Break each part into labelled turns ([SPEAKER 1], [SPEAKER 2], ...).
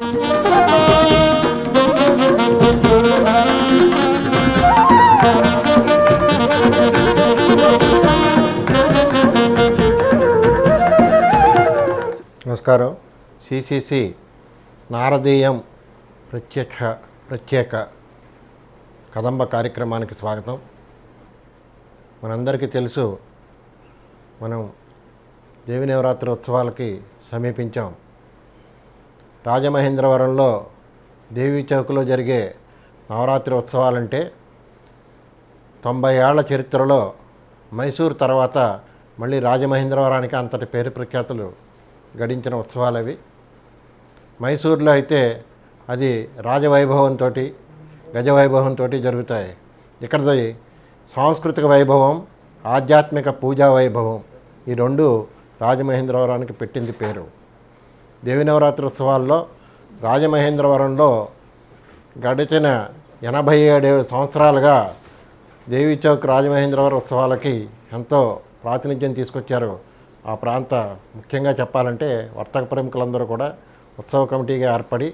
[SPEAKER 1] నమస్కారం. సిసిసి నారదీయం ప్రత్యేక కదంబ కార్యక్రమానికి స్వాగతం. మనందరికీ తెలుసు, మనం దేవి నవరాత్రి ఉత్సవాలకి సమీపించాం. రాజమహేంద్రవరంలో దేవీ చౌక్లో జరిగే నవరాత్రి ఉత్సవాలంటే 90 ఏళ్ల చరిత్రలో మైసూర్ తర్వాత మళ్ళీ రాజమహేంద్రవరానికి అంతటి పేరు ప్రఖ్యాతులు గడించిన ఉత్సవాలు అవి. మైసూర్లో అయితే అది రాజవైభవంతో గజవైభవంతో జరుగుతాయి. ఇక్కడది సాంస్కృతిక వైభవం, ఆధ్యాత్మిక పూజా వైభవం, ఈ రెండు రాజమహేంద్రవరానికి పెట్టింది పేరు. దేవి నవరాత్రి ఉత్సవాల్లో రాజమహేంద్రవరంలో గడిచిన 87 సంవత్సరాలుగా దేవీ చౌక్ రాజమహేంద్రవరం ఉత్సవాలకి ఎంతో ప్రాతినిధ్యం తీసుకొచ్చారు. ఆ ప్రాంత ముఖ్యంగా చెప్పాలంటే వర్తక ప్రముఖులందరూ కూడా ఉత్సవ కమిటీగా ఏర్పడి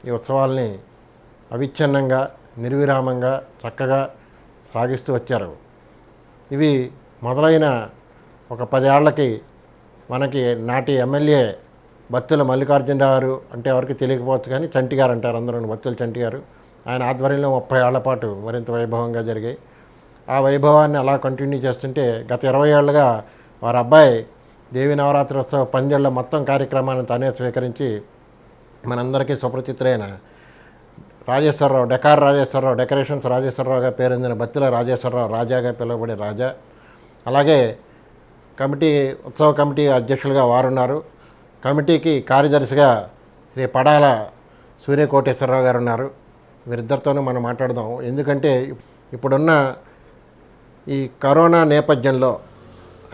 [SPEAKER 1] ఈ ఉత్సవాల్ని అవిచ్ఛిన్నంగా నిర్విరామంగా చక్కగా సాగిస్తూ వచ్చారు. ఇవి మొదలైన ఒక 10 ఏళ్లకి మనకి నాటి ఎమ్మెల్యే బత్తుల మల్లికార్జునరావు గారు, అంటే ఎవరికి తెలియకపోవచ్చు కానీ చంటి గారు అంటారు అందరూ, బత్తుల చంటి గారు, ఆయన ఆధ్వర్యంలో 30 ఏళ్ల పాటు మరింత వైభవంగా జరిగాయి. ఆ వైభవాన్ని అలా కంటిన్యూ చేస్తుంటే గత 20 ఏళ్ళుగా వారి అబ్బాయి దేవి నవరాత్రి ఉత్సవ పందేళ్ల మొత్తం కార్యక్రమాన్ని తనే స్వీకరించి మనందరికీ సుపరిచితులైన రాజేశ్వరరావు, డెకరేషన్స్ రాజేశ్వరరావుగా పేరొందిన బత్తుల రాజేశ్వరరావు, రాజాగా పిలువబడే రాజా, అలాగే ఉత్సవ కమిటీ అధ్యక్షులుగా వారున్నారు. కమిటీకి కార్యదర్శిగా శ్రీ పడాల సూర్యకోటేశ్వరరావు గారు ఉన్నారు. వీరిద్దరితోనూ మనం మాట్లాడదాం. ఎందుకంటే ఇప్పుడున్న ఈ కరోనా నేపథ్యంలో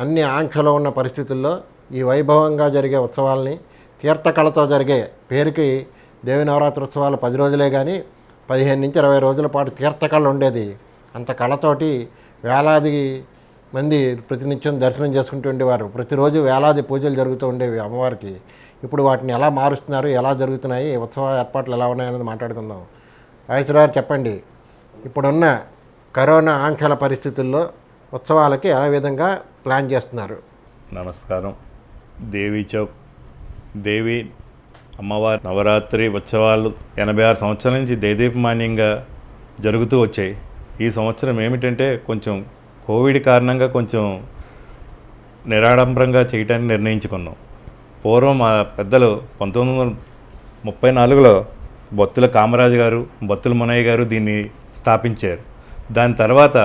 [SPEAKER 1] అన్ని ఆంక్షలో ఉన్న పరిస్థితుల్లో ఈ వైభవంగా జరిగే ఉత్సవాల్ని తీర్థకళతో జరిగే, పేరుకి దేవి నవరాత్రి ఉత్సవాలు 10 రోజులే కానీ 15 నుంచి 20 రోజుల పాటు తీర్థకళ ఉండేది. అంత కళతోటి వేలాది మంది ప్రతినిత్యం దర్శనం చేసుకుంటూ ఉండేవారు. ప్రతిరోజు వేలాది పూజలు జరుగుతూ ఉండేవి అమ్మవారికి. ఇప్పుడు వాటిని ఎలా మారుస్తున్నారు, ఎలా జరుగుతున్నాయి, ఉత్సవ ఏర్పాట్లు ఎలా ఉన్నాయనేది మాట్లాడుకుందాం. రాజేశ్వరరావు చెప్పండి, ఇప్పుడున్న కరోనా ఆంక్షల పరిస్థితుల్లో ఉత్సవాలకి ఏ విధంగా ప్లాన్ చేస్తున్నారు?
[SPEAKER 2] నమస్కారం. దేవీ చౌక్ దేవి అమ్మవారి నవరాత్రి ఉత్సవాలు 86 సంవత్సరాల నుంచి దేదీప్యమానంగా జరుగుతూ వచ్చాయి. ఈ సంవత్సరం ఏమిటంటే కొంచెం కోవిడ్ కారణంగా కొంచెం నిరాడంబరంగా చేయడానికి నిర్ణయించుకున్నాం. పూర్వం మా పెద్దలు 1934లో బొత్తుల కామరాజు గారు, బొత్తుల మునయ్య గారు దీన్ని స్థాపించారు. దాని తర్వాత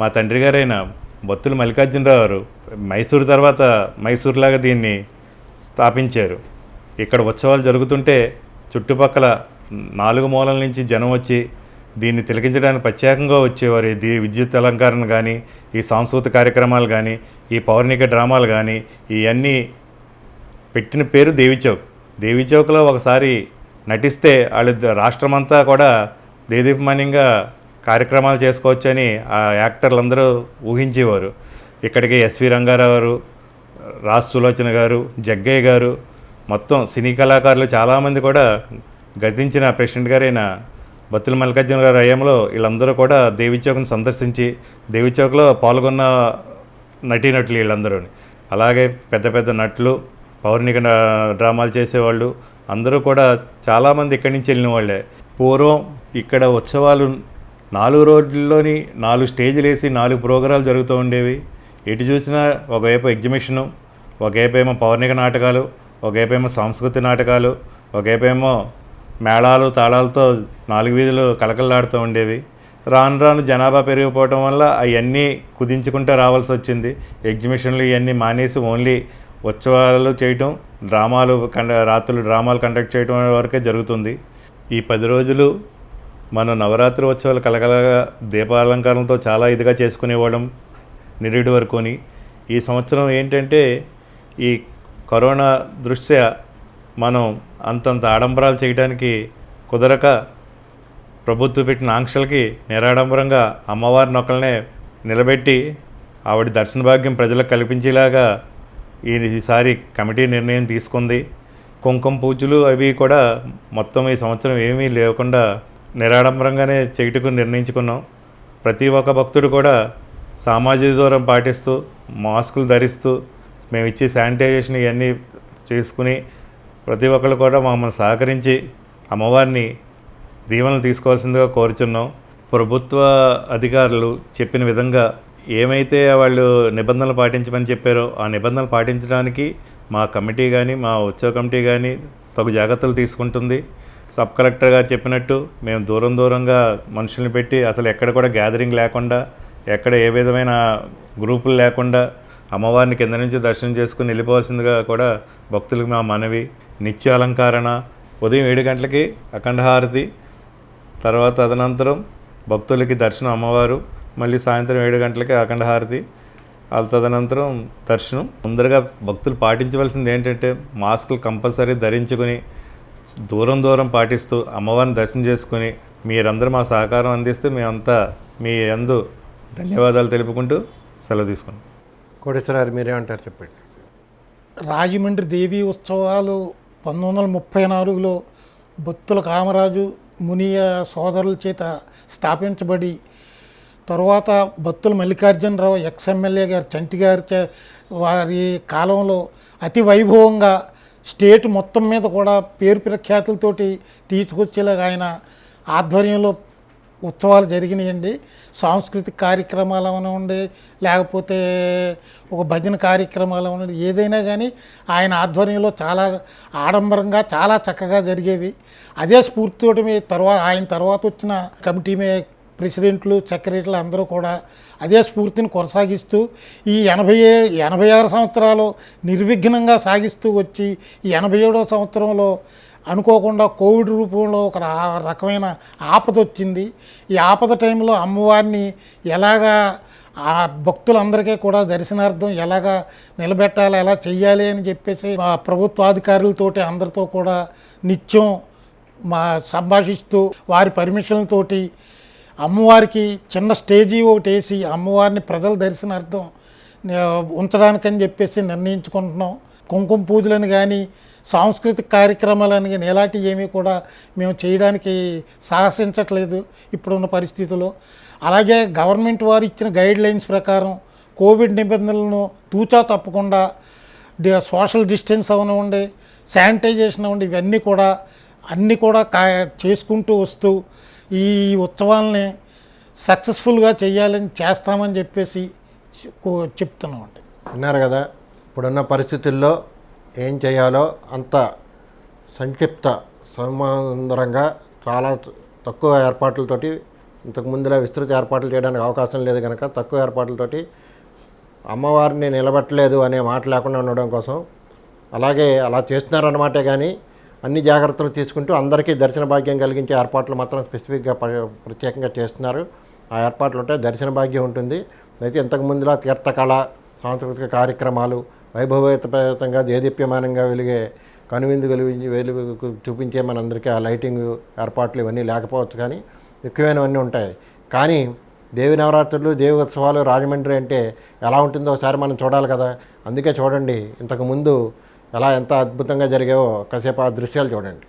[SPEAKER 2] మా తండ్రి గారైన బొత్తుల మల్లికార్జునరావు గారు మైసూరు తర్వాత మైసూరులాగా దీన్ని స్థాపించారు. ఇక్కడ ఉత్సవాలు జరుగుతుంటే చుట్టుపక్కల 4 మూలల నుంచి జనం వచ్చి దీన్ని తిలకించడానికి ప్రత్యేకంగా వచ్చేవారు. విద్యుత్ అలంకరణ కానీ, ఈ సాంస్కృతిక కార్యక్రమాలు కానీ, ఈ పౌరాణిక డ్రామాలు కానీ, ఇవన్నీ పెట్టిన పేరు దేవీ చౌక్. దేవీ చౌక్లో ఒకసారి నటిస్తే వాళ్ళు రాష్ట్రమంతా కూడా దేదీప్యమానంగా కార్యక్రమాలు చేసుకోవచ్చని ఆ యాక్టర్లందరూ ఊహించేవారు. ఇక్కడికి ఎస్వి రంగారావు గారు, రాజ్ సులోచన గారు, జగ్గయ్య గారు, మొత్తం సినీ కళాకారులు చాలామంది కూడా గతించిన ప్రెసిడెంట్ గారైన బత్తుల మల్లికార్జున గారి హయాంలో వీళ్ళందరూ కూడా దేవీ చౌక్ని సందర్శించి దేవీ చౌక్లో పాల్గొన్న నటీనటులు వీళ్ళందరూ. అలాగే పెద్ద పెద్ద నటులు, పౌరాణిక డ్రామాలు చేసేవాళ్ళు అందరూ కూడా చాలామంది ఇక్కడి నుంచి వెళ్ళిన వాళ్ళే. పూర్వం ఇక్కడ ఉత్సవాలు 4 రోజుల్లోని 4 స్టేజ్లు వేసి 4 ప్రోగ్రాలు జరుగుతూ ఉండేవి. ఎటు చూసినా ఒకవైపు ఎగ్జిబిషను, ఒకవైపు ఏమో పౌరాణిక నాటకాలు, ఒకవైపు ఏమో సాంస్కృతిక నాటకాలు, ఒకవైపు ఏమో మేళాలు తాళాలతో 4 వీధులు కలకలాడుతూ ఉండేవి. రాను రాను జనాభా పెరిగిపోవడం వల్ల అవన్నీ కుదించుకుంటూ రావాల్సి వచ్చింది. ఎగ్జిబిషన్లు ఇవన్నీ మానేసి ఓన్లీ ఉత్సవాలు చేయటం, రాత్రులు డ్రామాలు కండక్ట్ చేయడం వరకే జరుగుతుంది. ఈ 10 రోజులు మనం నవరాత్రి ఉత్సవాలు కలకలగా దీపాలంకరణతో చాలా ఇదిగా చేసుకునేవాళ్ళం నిరుడి వరకుని. ఈ సంవత్సరం ఏంటంటే ఈ కరోనా దృష్ట్యా మనం అంతంత ఆడంబరాలు చేయడానికి కుదరక ప్రభుత్వం పెట్టిన ఆంక్షలకి నిరాడంబరంగా అమ్మవారిని ఒకళ్ళనే నిలబెట్టి ఆవిడ దర్శన భాగ్యం ప్రజలకు కల్పించేలాగా ఈసారి కమిటీ నిర్ణయం తీసుకుంది. కుంకుమ పూజలు అవి కూడా మొత్తం ఈ సంవత్సరం ఏమీ లేకుండా నిరాడంబరంగానే చేయటకు నిర్ణయించుకున్నాం. ప్రతి ఒక్క భక్తుడు కూడా సామాజిక దూరం పాటిస్తూ మాస్కులు ధరిస్తూ మేము ఇచ్చే శానిటైజేషన్ ఇవన్నీ చేసుకుని ప్రతి ఒక్కరు కూడా మమ్మల్ని సహకరించి అమ్మవారిని దీవెనలు తీసుకోవాల్సిందిగా కోరుచున్నాం. ప్రభుత్వ అధికారులు చెప్పిన విధంగా ఏమైతే వాళ్ళు నిబంధనలు పాటించమని చెప్పారో ఆ నిబంధనలు పాటించడానికి మా కమిటీ కానీ మా ఉత్సవ కమిటీ కానీ తగు జాగ్రత్తలు తీసుకుంటుంది. సబ్ కలెక్టర్ గారు చెప్పినట్టు మేము దూరంగా మనుషుల్ని పెట్టి అసలు ఎక్కడ కూడా గ్యాదరింగ్ లేకుండా ఎక్కడ ఏ విధమైన గ్రూపులు లేకుండా అమ్మవారిని కింద నుంచి దర్శనం చేసుకుని వెళ్ళిపోవాల్సిందిగా కూడా భక్తులకు మా మనవి. నిత్య అలంకరణ ఉదయం 7 గంటలకి అఖండ హారతి, తర్వాత తదనంతరం భక్తులకి దర్శనం అమ్మవారు, మళ్ళీ సాయంత్రం 7 గంటలకి అఖండ హారతి, తదనంతరం దర్శనం. ముందరగా భక్తులు పాటించవలసింది ఏంటంటే మాస్కులు కంపల్సరీ ధరించుకుని దూరం పాటిస్తూ అమ్మవారిని దర్శనం చేసుకుని మీరందరూ మా సహకారం అందిస్తే మేమంతా మీ యందు ధన్యవాదాలు తెలుపుకుంటూ సెలవు తీసుకున్నాం.
[SPEAKER 1] కోటేశ్వరరావు మీరేమంటారు చెప్పండి.
[SPEAKER 3] రాజమండ్రి దేవీ ఉత్సవాలు 1934లో భక్తుల కామరాజు మునియ సోదరుల చేత స్థాపించబడి తరువాత భక్తుల మల్లికార్జునరావు ఎక్స్ఎమ్మెల్యే గారు చంటి గారి వారి కాలంలో అతి వైభవంగా స్టేట్ మొత్తం మీద కూడా పేరు ప్రఖ్యాతులతోటి తీసుకొచ్చేలాగా ఆయన ఆధ్వర్యంలో ఉత్సవాలు జరిగినాయండి. సాంస్కృతిక కార్యక్రమాలు అవనివ్వండి, లేకపోతే ఒక భజన కార్యక్రమాలు అవనివ్వండి, ఏదైనా కానీ ఆయన ఆధ్వర్యంలో చాలా ఆడంబరంగా చాలా చక్కగా జరిగేవి. అదే స్ఫూర్తితోటి ఆయన తర్వాత వచ్చిన కమిటీ ప్రెసిడెంట్లు సెక్రటరీలు అందరూ కూడా అదే స్ఫూర్తిని కొనసాగిస్తూ ఈ 86 సంవత్సరాలు నిర్విఘ్నంగా సాగిస్తూ వచ్చి ఈ 87వ సంవత్సరంలో అనుకోకుండా కోవిడ్ రూపంలో ఒక రకమైన ఆపద వచ్చింది. ఈ ఆపద టైంలో అమ్మవారిని ఎలాగా ఆ భక్తులందరికీ కూడా దర్శనార్థం ఎలాగా నిలబెట్టాలి, ఎలా చెయ్యాలి అని చెప్పేసి మా ప్రభుత్వాధికారులతోటి అందరితో కూడా నిత్యం సంభాషిస్తూ వారి పర్మిషన్లతోటి అమ్మవారికి చిన్న స్టేజీ ఒకటి వేసి అమ్మవారిని ప్రజల దర్శనార్థం ఉంచడానికని చెప్పేసి నిర్ణయించుకుంటున్నాం. కుంకుమ పూజలని కానీ సాంస్కృతిక కార్యక్రమాలని కానీ ఇలాంటివి ఏమీ కూడా మేము చేయడానికి సాహసించట్లేదు ఇప్పుడున్న పరిస్థితుల్లో. అలాగే గవర్నమెంట్ వారు ఇచ్చిన గైడ్ లైన్స్ ప్రకారం కోవిడ్ నిబంధనలను తూచా తప్పకుండా సోషల్ డిస్టెన్స్ అవనివ్వండి, శానిటైజేషన్ అవ్వండి, ఇవన్నీ కూడా అన్నీ కూడా చేసుకుంటూ వస్తూ ఈ ఉత్సవాలని సక్సెస్ఫుల్గా చేస్తామని చెప్పేసి చెప్తున్నామండి.
[SPEAKER 1] విన్నారు కదా, ఇప్పుడున్న పరిస్థితుల్లో ఏం చేయాలో అంత సంక్షిప్త సంబంధంగా చాలా తక్కువ ఏర్పాట్లతోటి, ఇంతకు ముందులా విస్తృత ఏర్పాట్లు చేయడానికి అవకాశం లేదు కనుక తక్కువ ఏర్పాట్లతోటి అమ్మవారిని నిలబెట్టలేదు అనే మాట లేకుండా ఉండడం కోసం అలాగే అలా చేస్తున్నారన్నమాటే కానీ అన్ని జాగ్రత్తలు తీసుకుంటూ అందరికీ దర్శన భాగ్యం కలిగించే ఏర్పాట్లు మాత్రం స్పెసిఫిక్గా ప్రత్యేకంగా చేస్తున్నారు. ఆ ఏర్పాట్లు ఉంటే దర్శన భాగ్యం ఉంటుంది. అయితే ఇంతకుముందులా తీర్థకళ సాంస్కృతిక కార్యక్రమాలు వైభవోపేతంగా దేదీప్యమానంగా వెలిగే కనువిందు వెలుగు చూపించే మనందరికీ ఆ లైటింగ్ ఏర్పాట్లు ఇవన్నీ లేకపోవచ్చు, కానీ ఎక్కువైనవన్నీ ఉంటాయి. కానీ దేవి నవరాత్రులు, దేవి ఉత్సవాలు రాజమండ్రి అంటే ఎలా ఉంటుందో ఒకసారి మనం చూడాలి కదా. అందుకే చూడండి, ఇంతకుముందు ఎంత అద్భుతంగా జరిగావో కాసేపు ఆ దృశ్యాలు చూడండి.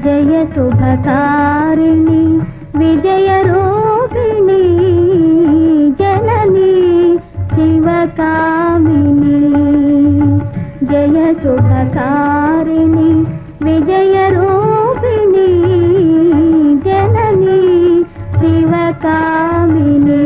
[SPEAKER 4] जय शुभकारिणी विजय रूपिणी जननी शिवकामिनी जय शुभकारिणी विजय रूपिणी जननी शिवकामिनी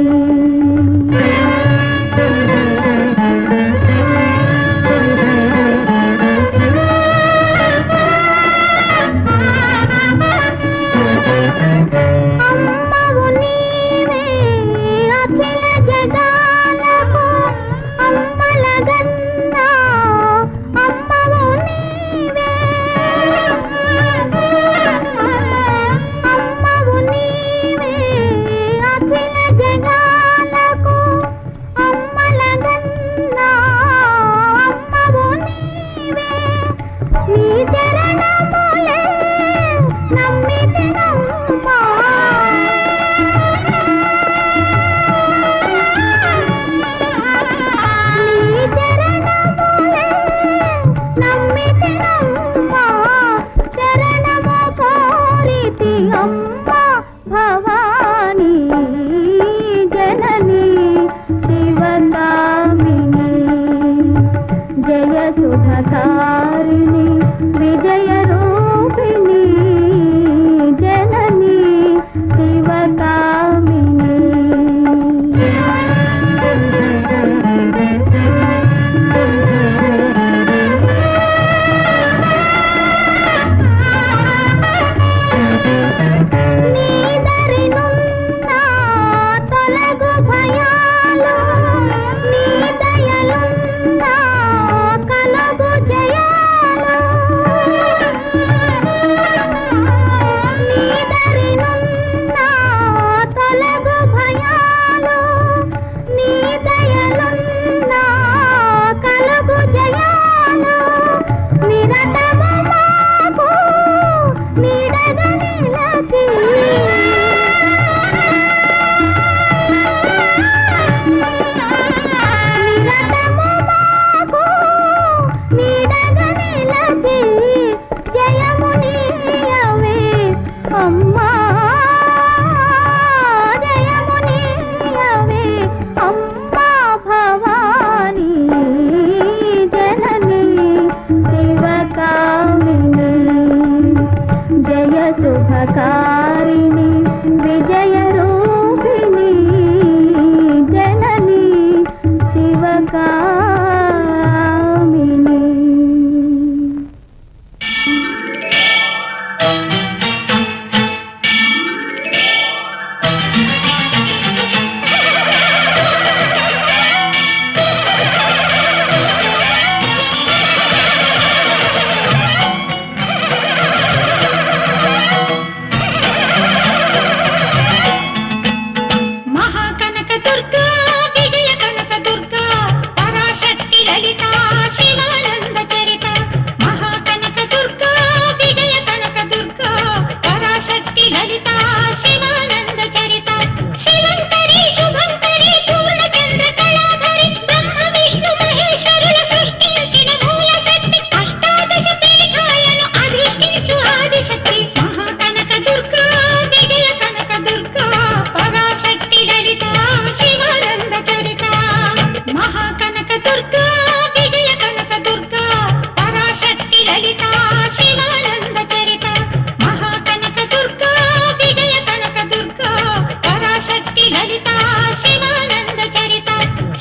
[SPEAKER 5] శివానంద చరిత మహాకనక దుర్గా విజయ కనక దుర్గా పరాశక్తి లలిత శివానంద చరిత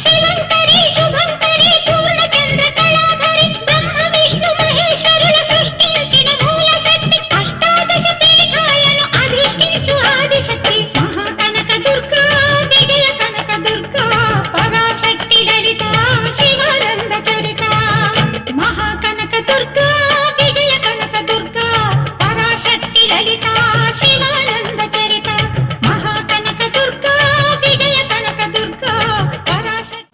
[SPEAKER 5] శివంకరి శుభంకరి పూర్ణచంద్ర కళాధరి బ్రహ్మ విష్ణు మహేశ్వరుల సృష్టించిన మూల శక్తి అష్టాదశ పీఠాలను అధిష్ఠించు ఆదిశక్తి మహాకనక దుర్గా విజయ కనక దుర్గా పరాశక్తి లలిత శివానంద చరిత మహాకనక దుర్గా విజయ కనక దుర్గా పరాశక్తి లలిత శివానంద చరిత మహాకనక దుర్గా విజయ కనక దుర్గా పరాశక్తి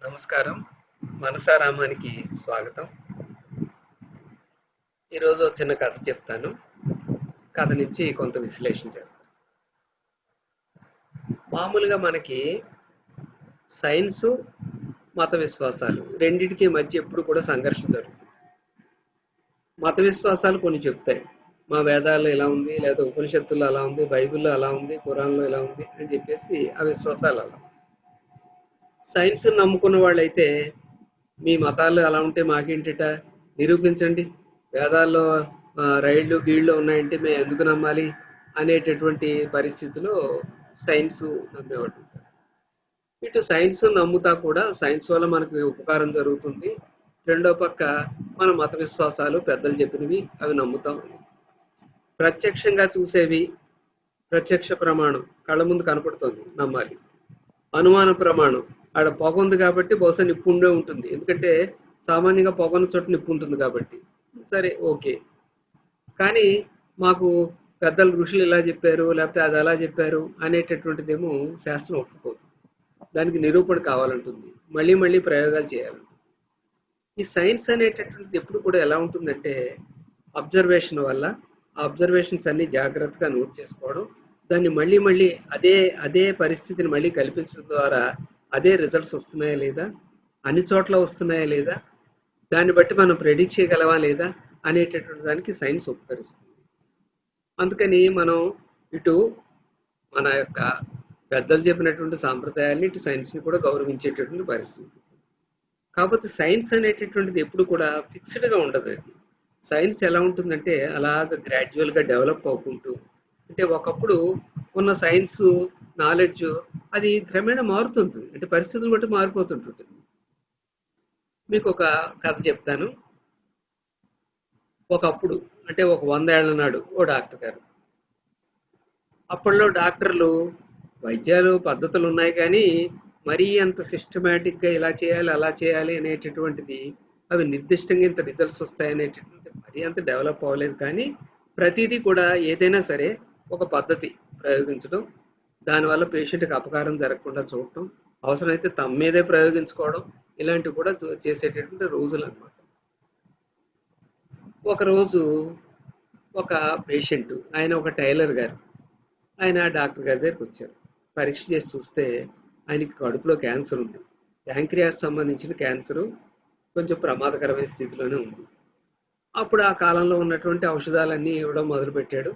[SPEAKER 6] నమస్కారం, మనసారామానికి స్వాగతం. ఈరోజు ఒక చిన్న కథ చెప్తాను. కథ నుంచి కొంత విశ్లేషణ చేస్తాను. మామూలుగా మనకి సైన్సు, మత విశ్వాసాలు రెండింటికి మధ్య ఎప్పుడు కూడా సంఘర్షణ జరుగుతుంది. మత విశ్వాసాలు కొన్ని చెప్తాయి, మా వేదాల్లో ఇలా ఉంది, లేదా ఉపనిషత్తుల్లో అలా ఉంది, బైబిల్లో అలా ఉంది, ఖురాన్లో ఇలా ఉంది అని చెప్పేసి ఆ విశ్వాసాలు అలా. సైన్స్ నమ్ముకున్న వాళ్ళైతే మీ మతాలు అలా ఉంటే మాకేంటిట, నిరూపించండి, వేదాల్లో రైళ్ళు గీళ్ళు ఉన్నాయంటే మేము ఎందుకు నమ్మాలి అనేటటువంటి పరిస్థితిలో సైన్స్ నమ్మేవాడు ఉంటారు. ఇటు సైన్స్ నమ్ముతా కూడా సైన్స్ వల్ల మనకు ఉపకారం జరుగుతుంది, రెండో పక్క మన మత విశ్వాసాలు పెద్దలు చెప్పినవి అవి నమ్ముతాం. ప్రత్యక్షంగా చూసేవి, ప్రత్యక్ష ప్రమాణం కళ్ళ ముందు కనపడుతుంది, నమ్మాలి. అనుమాన ప్రమాణం, ఆడ పొగ ఉంది కాబట్టి బహుశా నిప్పు ఉండే ఉంటుంది, ఎందుకంటే సామాన్యంగా పొగన్న చోట నిప్పు ఉంటుంది కాబట్టి సరే ఓకే. కానీ మాకు పెద్దలు ఋషులు ఇలా చెప్పారు, లేకపోతే అది అలా చెప్పారు అనేటటువంటిదేమో శాస్త్రం ఒప్పుకోదు, దానికి నిరూపణ కావాలంటుంది, మళ్ళీ మళ్ళీ ప్రయోగాలు చేయాలి. ఈ సైన్స్ అనేటటువంటిది ఎప్పుడు కూడా ఎలా ఉంటుందంటే అబ్జర్వేషన్ వల్ల, ఆ అబ్జర్వేషన్స్ అన్ని జాగ్రత్తగా నోట్ చేసుకోవడం, దాన్ని మళ్ళీ మళ్ళీ అదే పరిస్థితిని మళ్ళీ కల్పించడం ద్వారా అదే రిజల్ట్స్ వస్తున్నాయా లేదా, అన్ని చోట్ల వస్తున్నాయా లేదా, దాన్ని బట్టి మనం ప్రెడిక్ట్ చేయగలవా లేదా అనేటటువంటి దానికి సైన్స్ ఉపకరిస్తుంది. అందుకని మనం ఇటు మన యొక్క పెద్దలు చెప్పినటువంటి సాంప్రదాయాన్ని, ఇటు సైన్స్ని కూడా గౌరవించేటటువంటి పరిస్థితి. కాకపోతే సైన్స్ అనేటటువంటిది ఎప్పుడు కూడా ఫిక్స్డ్గా ఉండదు. సైన్స్ ఎలా ఉంటుందంటే అలాగ గ్రాడ్యువల్గా డెవలప్ అవుకుంటూ, అంటే ఒకప్పుడు ఉన్న సైన్స్ నాలెడ్జ్ అది క్రమేణా మారుతుంటుంది, అంటే పరిస్థితులు బట్టి మారిపోతుంటుంది. మీకు ఒక కథ చెప్తాను. ఒకప్పుడు అంటే ఒక 100 ఏళ్ల నాడు ఓ డాక్టర్ గారు. అప్పట్లో డాక్టర్లు వైద్యాలు పద్ధతులు ఉన్నాయి కానీ మరీ అంత సిస్టమేటిక్గా ఇలా చేయాలి అలా చేయాలి అనేటటువంటిది, అవి నిర్దిష్టంగా ఇంత రిజల్ట్స్ వస్తాయి అనేటటువంటి మరీ అంత డెవలప్ అవ్వలేదు. కానీ ప్రతిదీ కూడా ఏదైనా సరే ఒక పద్ధతి ప్రయోగించడం, దానివల్ల పేషెంట్కి అపకారం జరగకుండా చూడటం, అవసరమైతే తమ మీదే ప్రయోగించుకోవడం, ఇలాంటివి కూడా చేసేటటువంటి రోజులు అన్నమాట. ఒకరోజు ఒక పేషెంట్, ఆయన ఒక టైలర్ గారు, ఆయన డాక్టర్ గారి దగ్గరికి వచ్చారు. పరీక్ష చేసి చూస్తే ఆయనకి కడుపులో క్యాన్సర్ ఉంది, ప్యాంక్రియాస్ సంబంధించిన క్యాన్సరు, కొంచెం ప్రమాదకరమైన స్థితిలోనే ఉంది. అప్పుడు ఆ కాలంలో ఉన్నటువంటి ఔషధాలన్నీ ఇవ్వడం మొదలుపెట్టాడు.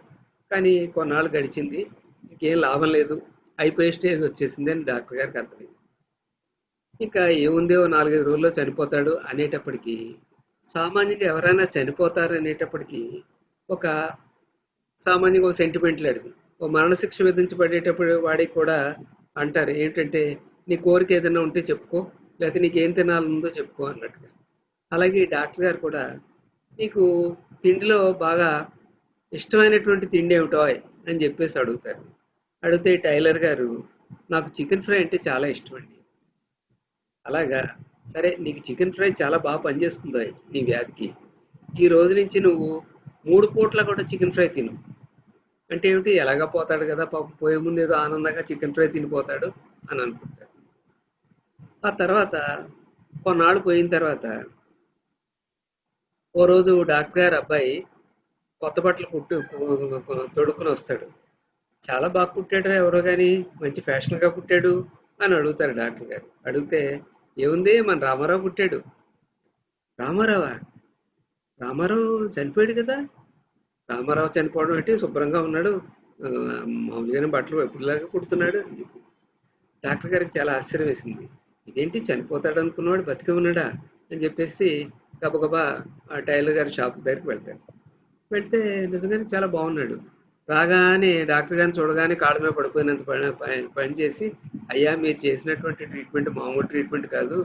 [SPEAKER 6] కానీ కొన్నాళ్ళు గడిచింది, ఇంకేం లాభం లేదు, అయిపోయే స్టేజ్ వచ్చేసింది అని డాక్టర్ గారికి అర్థమైంది. ఇంకా ఏముంది, 4-5 రోజుల్లో చనిపోతాడు అనేటప్పటికీ, సామాన్యంగా ఎవరైనా చనిపోతారు అనేటప్పటికీ ఒక సామాన్యంగా ఒక సెంటిమెంట్లు అడిగి, ఓ మరణశిక్ష విధించబడేటప్పుడు వాడికి కూడా అంటారు ఏంటంటే, నీ కోరిక ఏదైనా ఉంటే చెప్పుకో, లేకపోతే నీకు ఏం తినాలందో చెప్పుకో అన్నట్టుగా. అలాగే డాక్టర్ గారు కూడా, నీకు తిండిలో బాగా ఇష్టమైనటువంటి తిండి ఏమిటో అని చెప్పేసి అడుగుతారు. అడిగితే టైలర్ గారు, నాకు చికెన్ ఫ్రై అంటే చాలా ఇష్టం అండి. అలాగా, సరే నీకు చికెన్ ఫ్రై చాలా బాగా పనిచేస్తుందో నీ వ్యాధికి, ఈ రోజు నుంచి నువ్వు 3 పూట్ల కూడా చికెన్ ఫ్రై తిను. అంటే ఏమిటి, ఎలాగా పోతాడు కదా పాపం, పోయే ముందు ఏదో ఆనందంగా చికెన్ ఫ్రై తినిపోతాడు అని అనుకుంటాడు. ఆ తర్వాత కొన్నాళ్ళు పోయిన తర్వాత ఓ రోజు డాక్టర్ గారు అబ్బాయి కొత్త బట్టలు తొడుక్కుని వస్తాడు. చాలా బాగా కుట్టాడురా ఎవరో కానీ, మంచి ఫ్యాషన్గా కుట్టాడు అని అడుగుతారు డాక్టర్ గారు. అడిగితే ఏముంది, మన రామారావు కుట్టాడు. రామారావా? రామారావు చనిపోయాడు కదా. రామారావు చనిపోవడం ఏంటి, శుభ్రంగా ఉన్నాడు, ఆ, మామూలుగానే బట్టలు ఎప్పుడులాగా కుడుతున్నాడు అని చెప్పి డాక్టర్ గారికి చాలా ఆశ్చర్యం వేసింది. ఇదేంటి, చనిపోతాడు అనుకున్నాడు బతికే ఉన్నాడా అని చెప్పేసి గబగబా ఆ టైలర్ గారి షాప్ దగ్గరికి వెళ్తాడు. వెళ్తే నిజంగానే చాలా బాగున్నాడు. రాగానే డాక్టర్ గారిని చూడగానే కాళ్ళ మీద పడిపోయినంత పని చేసి, అయ్యా మీరు చేసినటువంటి ట్రీట్మెంట్ మామూలు ట్రీట్మెంట్ కాదు,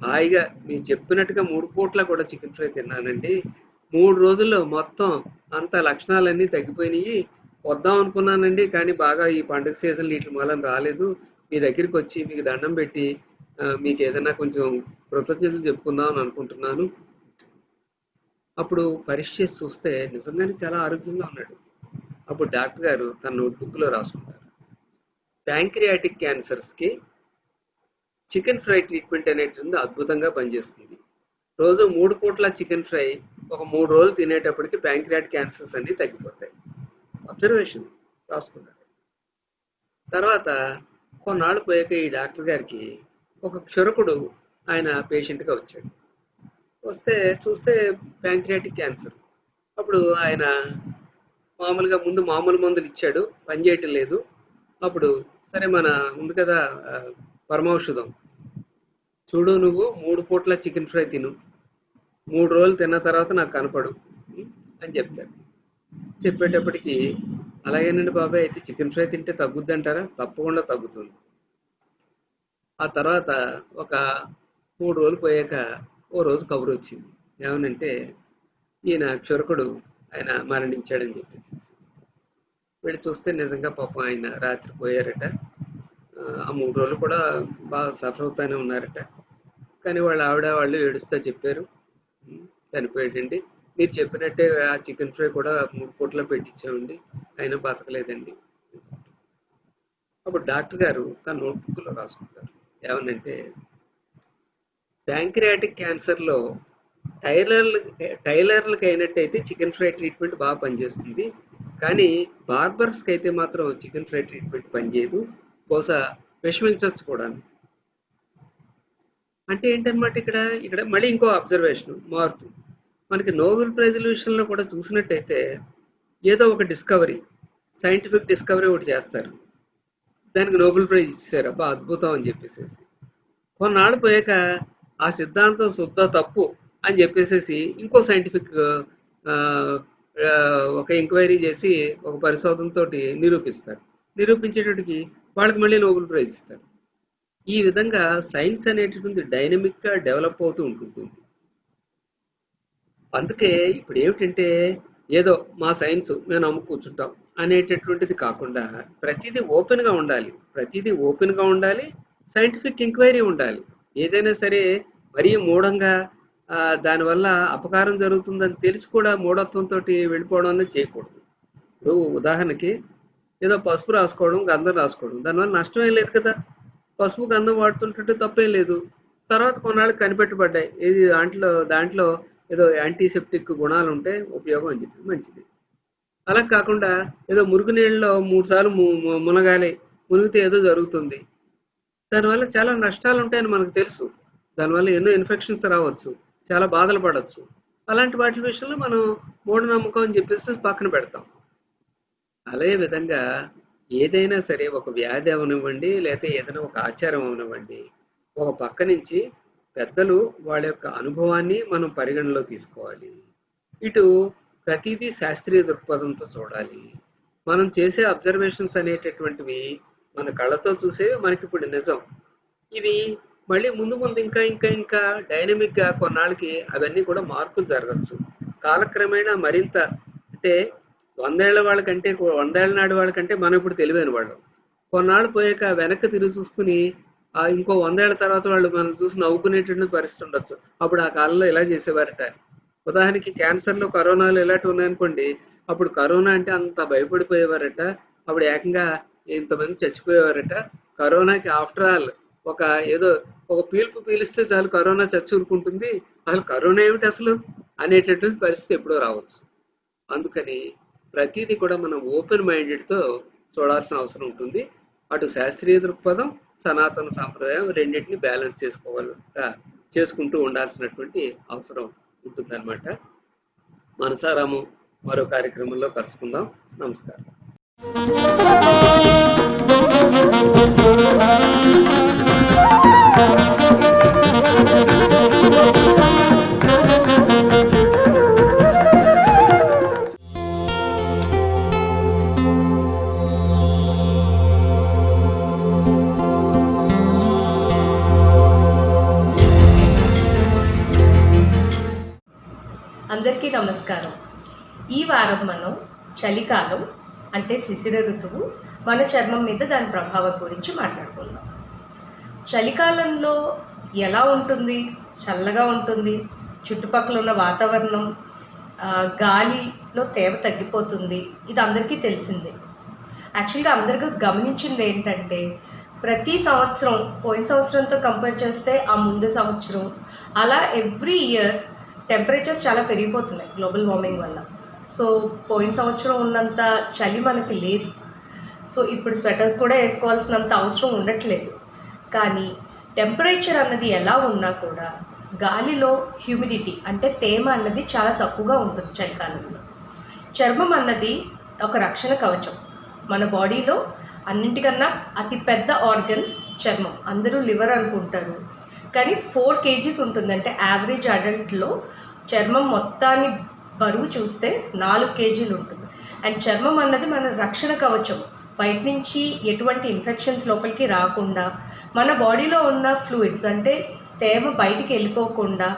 [SPEAKER 6] హాయిగా మీరు చెప్పినట్టుగా 3 పూట్ల కూడా చికెన్ ఫ్రై తిన్నానండి. 3 రోజుల్లో మొత్తం అంత లక్షణాలన్నీ తగ్గిపోయినాయి. వద్దాం అనుకున్నానండి, కానీ బాగా ఈ పండుగ సీజన్ వీటి మూలం రాలేదు. మీ దగ్గరికి వచ్చి మీకు దండం పెట్టి మీకు ఏదైనా కొంచెం కృతజ్ఞతలు చెప్పుకుందాం అని అనుకుంటున్నాను. అప్పుడు పరీక్ష చేసి చూస్తే నిజంగానే చాలా ఆరోగ్యంగా ఉన్నాడు. అప్పుడు డాక్టర్ గారు తన నోట్బుక్లో రాసుకుంటారు, ప్యాంక్రియాటిక్ క్యాన్సర్స్కి చికెన్ ఫ్రై ట్రీట్మెంట్ అనేటువంటి అద్భుతంగా పనిచేస్తుంది. రోజు 3 పూట్ల చికెన్ ఫ్రై ఒక 3 రోజులు తినేటప్పటికి ప్యాంక్రియాటిక్ క్యాన్సర్స్ అన్నీ తగ్గిపోతాయి. అబ్జర్వేషన్ రాసుకున్నాడు. తర్వాత కొన్నాళ్ళు పోయాక ఈ డాక్టర్ గారికి ఒక క్షురకుడు ఆయన పేషెంట్గా వచ్చాడు. వస్తే చూస్తే ప్యాంక్రియాటిక్ క్యాన్సర్. అప్పుడు ఆయన మామూలుగా ముందు మామూలు మందులు ఇచ్చాడు, పనిచేయటం లేదు. అప్పుడు సరే మన ఉంది కదా పరమౌషధం, చూడు నువ్వు 3 పూట్ల చికెన్ ఫ్రై తిను, 3 రోజులు తిన్న తర్వాత నాకు కనపడు అని చెప్తాడు. చెప్పేటప్పటికి అలాగేనండి బాబాయ్, అయితే చికెన్ ఫ్రై తింటే తగ్గుద్ది అంటారా? తప్పకుండా తగ్గుతుంది. ఆ తర్వాత ఒక 3 రోజులు పోయాక ఓ రోజు కబురు వచ్చింది. ఏమనంటే ఈయన క్షురకుడు ఆయన మరణించాడని చెప్పేసి. వీళ్ళు చూస్తే నిజంగా పాపం ఆయన రాత్రి పోయారట. ఆ 3 రోజులు కూడా బాగా సఫర్ అవుతానే ఉన్నారట. కానీ వాళ్ళ ఆవిడ వాళ్ళు ఏడుస్తా చెప్పారు, చనిపోయాడండి, మీరు చెప్పినట్టే ఆ చికెన్ ఫ్రై కూడా 3 పూట్ల పెట్టించామండి, అయినా బతకలేదండి. అప్పుడు డాక్టర్ గారు తన నోట్బుక్లో రాసుకుంటారు, ఏమనంటే ప్యాంక్రియాటిక్ క్యాన్సర్లో టైలర్లకు అయినట్టయితే చికెన్ ఫ్రై ట్రీట్మెంట్ బాగా పనిచేస్తుంది, కానీ బార్బర్స్కి అయితే మాత్రం చికెన్ ఫ్రై ట్రీట్మెంట్ పనిచేయదు, బహుశా విషమించవచ్చు కూడా. అంటే ఏంటన్నమాట, ఇక్కడ మళ్ళీ ఇంకో అబ్జర్వేషన్ మారుతుంది. మనకి నోబెల్ ప్రైజ్ విషయంలో కూడా చూసినట్టయితే ఏదో ఒక డిస్కవరీ, సైంటిఫిక్ డిస్కవరీ ఒకటి చేస్తారు, దానికి నోబెల్ ప్రైజ్ ఇచ్చారు, అబ్బా అద్భుతం అని చెప్పేసి. కొన్నాళ్ళు పోయాక ఆ సిద్ధాంతం శుద్ధ తప్పు అని చెప్పేసి ఇంకో సైంటిఫిక్ ఒక ఎంక్వైరీ చేసి ఒక పరిశోధనతో నిరూపిస్తారు. నిరూపించేటప్పటికి వాళ్ళకి మళ్ళీ నోబెల్ ప్రైజ్ ఇస్తారు. ఈ విధంగా సైన్స్ అనేటటువంటి డైనమిక్గా డెవలప్ అవుతూ ఉంటుంటుంది. అందుకే ఇప్పుడు ఏమిటంటే ఏదో మా సైన్స్ మేము నమ్ము కూర్చుంటాం అనేటటువంటిది కాకుండా ప్రతిదీ ఓపెన్గా ఉండాలి, ప్రతిదీ ఓపెన్గా ఉండాలి, సైంటిఫిక్ ఎంక్వైరీ ఉండాలి. ఏదైనా సరే మరీ మూఢంగా దానివల్ల అపకారం జరుగుతుందని తెలిసి కూడా మూఢత్వంతో వెళ్ళిపోవడం అనేది చేయకూడదు. ఇప్పుడు ఉదాహరణకి ఏదో పసుపు రాసుకోవడం, గంధం రాసుకోవడం, దానివల్ల నష్టమేం లేదు కదా. పసుపు గంధం వాడుతుంటే తప్పేం లేదు. తర్వాత కొన్నాళ్ళకి కనిపెట్టబడ్డాయి ఇది దాంట్లో ఏదో యాంటీసెప్టిక్ గుణాలు ఉంటే ఉపయోగం అని చెప్పి మంచిది. అలా కాకుండా ఏదో మురుగు నీళ్ళలో 3 సార్లు మునగాలి, మునిగితే ఏదో జరుగుతుంది, దానివల్ల చాలా నష్టాలు ఉంటాయని మనకు తెలుసు, దానివల్ల ఎన్నో ఇన్ఫెక్షన్స్ రావచ్చు, చాలా బాధలు పడవచ్చు. అలాంటి వాటి విషయంలో మనం మూఢనమ్మకం అని చెప్పేసి పక్కన పెడతాం. అదే విధంగా ఏదైనా సరే ఒక వ్యాధి అవనివ్వండి, లేకపోతే ఏదైనా ఒక ఆచారం అవనివ్వండి, ఒక పక్క నుంచి పెద్దలు వాళ్ళ యొక్క అనుభవాన్ని మనం పరిగణలో తీసుకోవాలి. ఇటు ప్రతిదీ శాస్త్రీయ దృక్పథంతో చూడాలి. మనం చేసే అబ్జర్వేషన్స్ అనేటటువంటివి మన కళ్ళతో చూసేవి మనకి ఇప్పుడు నిజం. ఇవి మళ్ళీ ముందు ముందు ఇంకా ఇంకా ఇంకా డైనమిక్గా కొన్నాళ్ళకి అవన్నీ కూడా మార్పులు జరగచ్చు. కాలక్రమేణా మరింత అంటే 100 ఏళ్ల వాళ్ళకంటే 100 ఏళ్ల నాటి వాళ్ళకంటే మనం ఇప్పుడు తెలివైన వాళ్ళం. కొన్నాళ్ళు పోయాక వెనక్కి తిరిగి చూసుకుని ఇంకో 100 ఏళ్ల తర్వాత వాళ్ళు మనం చూసి నవ్వుకునేటువంటి పరిస్థితి ఉండొచ్చు, అప్పుడు ఆ కాలంలో ఇలా చేసేవారట అని. ఉదాహరణకి క్యాన్సర్లో కరోనాలు ఇలాంటివి ఉన్నాయనుకోండి, అప్పుడు కరోనా అంటే అంత భయపడిపోయేవారట, అప్పుడు ఏకంగా ఇంతమంది చచ్చిపోయేవారట. కరోనాకి ఆఫ్టర్ ఆల్ ఒక ఏదో ఒక పీల్పు పీలిస్తే చాలు కరోనా చచ్చూరుకుంటుంది, అసలు కరోనా ఏమిటి అసలు అనేటటువంటి పరిస్థితి ఎప్పుడో రావచ్చు. అందుకని ప్రతిదీ కూడా మనం ఓపెన్ మైండెడ్తో చూడాల్సిన అవసరం ఉంటుంది. అటు శాస్త్రీయ దృక్పథం, సనాతన సాంప్రదాయం రెండింటిని బ్యాలెన్స్ చేసుకుంటూ ఉండాల్సినటువంటి అవసరం ఉంటుందన్నమాట. మనసారాము మరో కార్యక్రమంలో కలుసుకుందాం. నమస్కారం.
[SPEAKER 7] అందరికీ నమస్కారం. ఈ వారం మనం చలికాలం అంటే శిశిర ఋతువు, మన చర్మం మీద దాని ప్రభావం గురించి మాట్లాడుకుందాం. చలికాలంలో ఎలా ఉంటుంది? చల్లగా ఉంటుంది, చుట్టుపక్కల ఉన్న వాతావరణం, గాలిలో తేమ తగ్గిపోతుంది. ఇది అందరికీ తెలిసిందే. యాక్చువల్గా అందరికీ గమనించింది ఏంటంటే, ప్రతి సంవత్సరం పోయిన సంవత్సరంతో కంపేర్ చేస్తే ఆ ముందు సంవత్సరం అలా ఎవ్రీ ఇయర్ టెంపరేచర్స్ చాలా పెరిగిపోతున్నాయి గ్లోబల్ వార్మింగ్ వల్ల. సో పోయిన సంవత్సరం ఉన్నంత చలి మనకి లేదు. సో ఇప్పుడు స్వెటర్స్ కూడా వేసుకోవాల్సినంత అవసరం ఉండట్లేదు. కానీ టెంపరేచర్ అన్నది ఎలా ఉన్నా కూడా గాలిలో హ్యూమిడిటీ అంటే తేమ అన్నది చాలా తక్కువగా ఉంటుంది చలికాలంలో. చర్మం అన్నది ఒక రక్షణ కవచం. మన బాడీలో అన్నింటికన్నా అతి పెద్ద ఆర్గన్ చర్మం. అందరూ లివర్ అనుకుంటారు, కానీ 4 kgs ఉంటుంది. అంటే యావరేజ్ అడల్ట్లో చర్మం మొత్తాన్ని బరువు చూస్తే 4 kgలు ఉంటుంది. అండ్ చర్మం అన్నది మన రక్షణ కవచం. బయట నుంచి ఎటువంటి ఇన్ఫెక్షన్స్ లోపలికి రాకుండా, మన బాడీలో ఉన్న ఫ్లూయిడ్స్ అంటే తేమ బయటికి వెళ్ళిపోకుండా,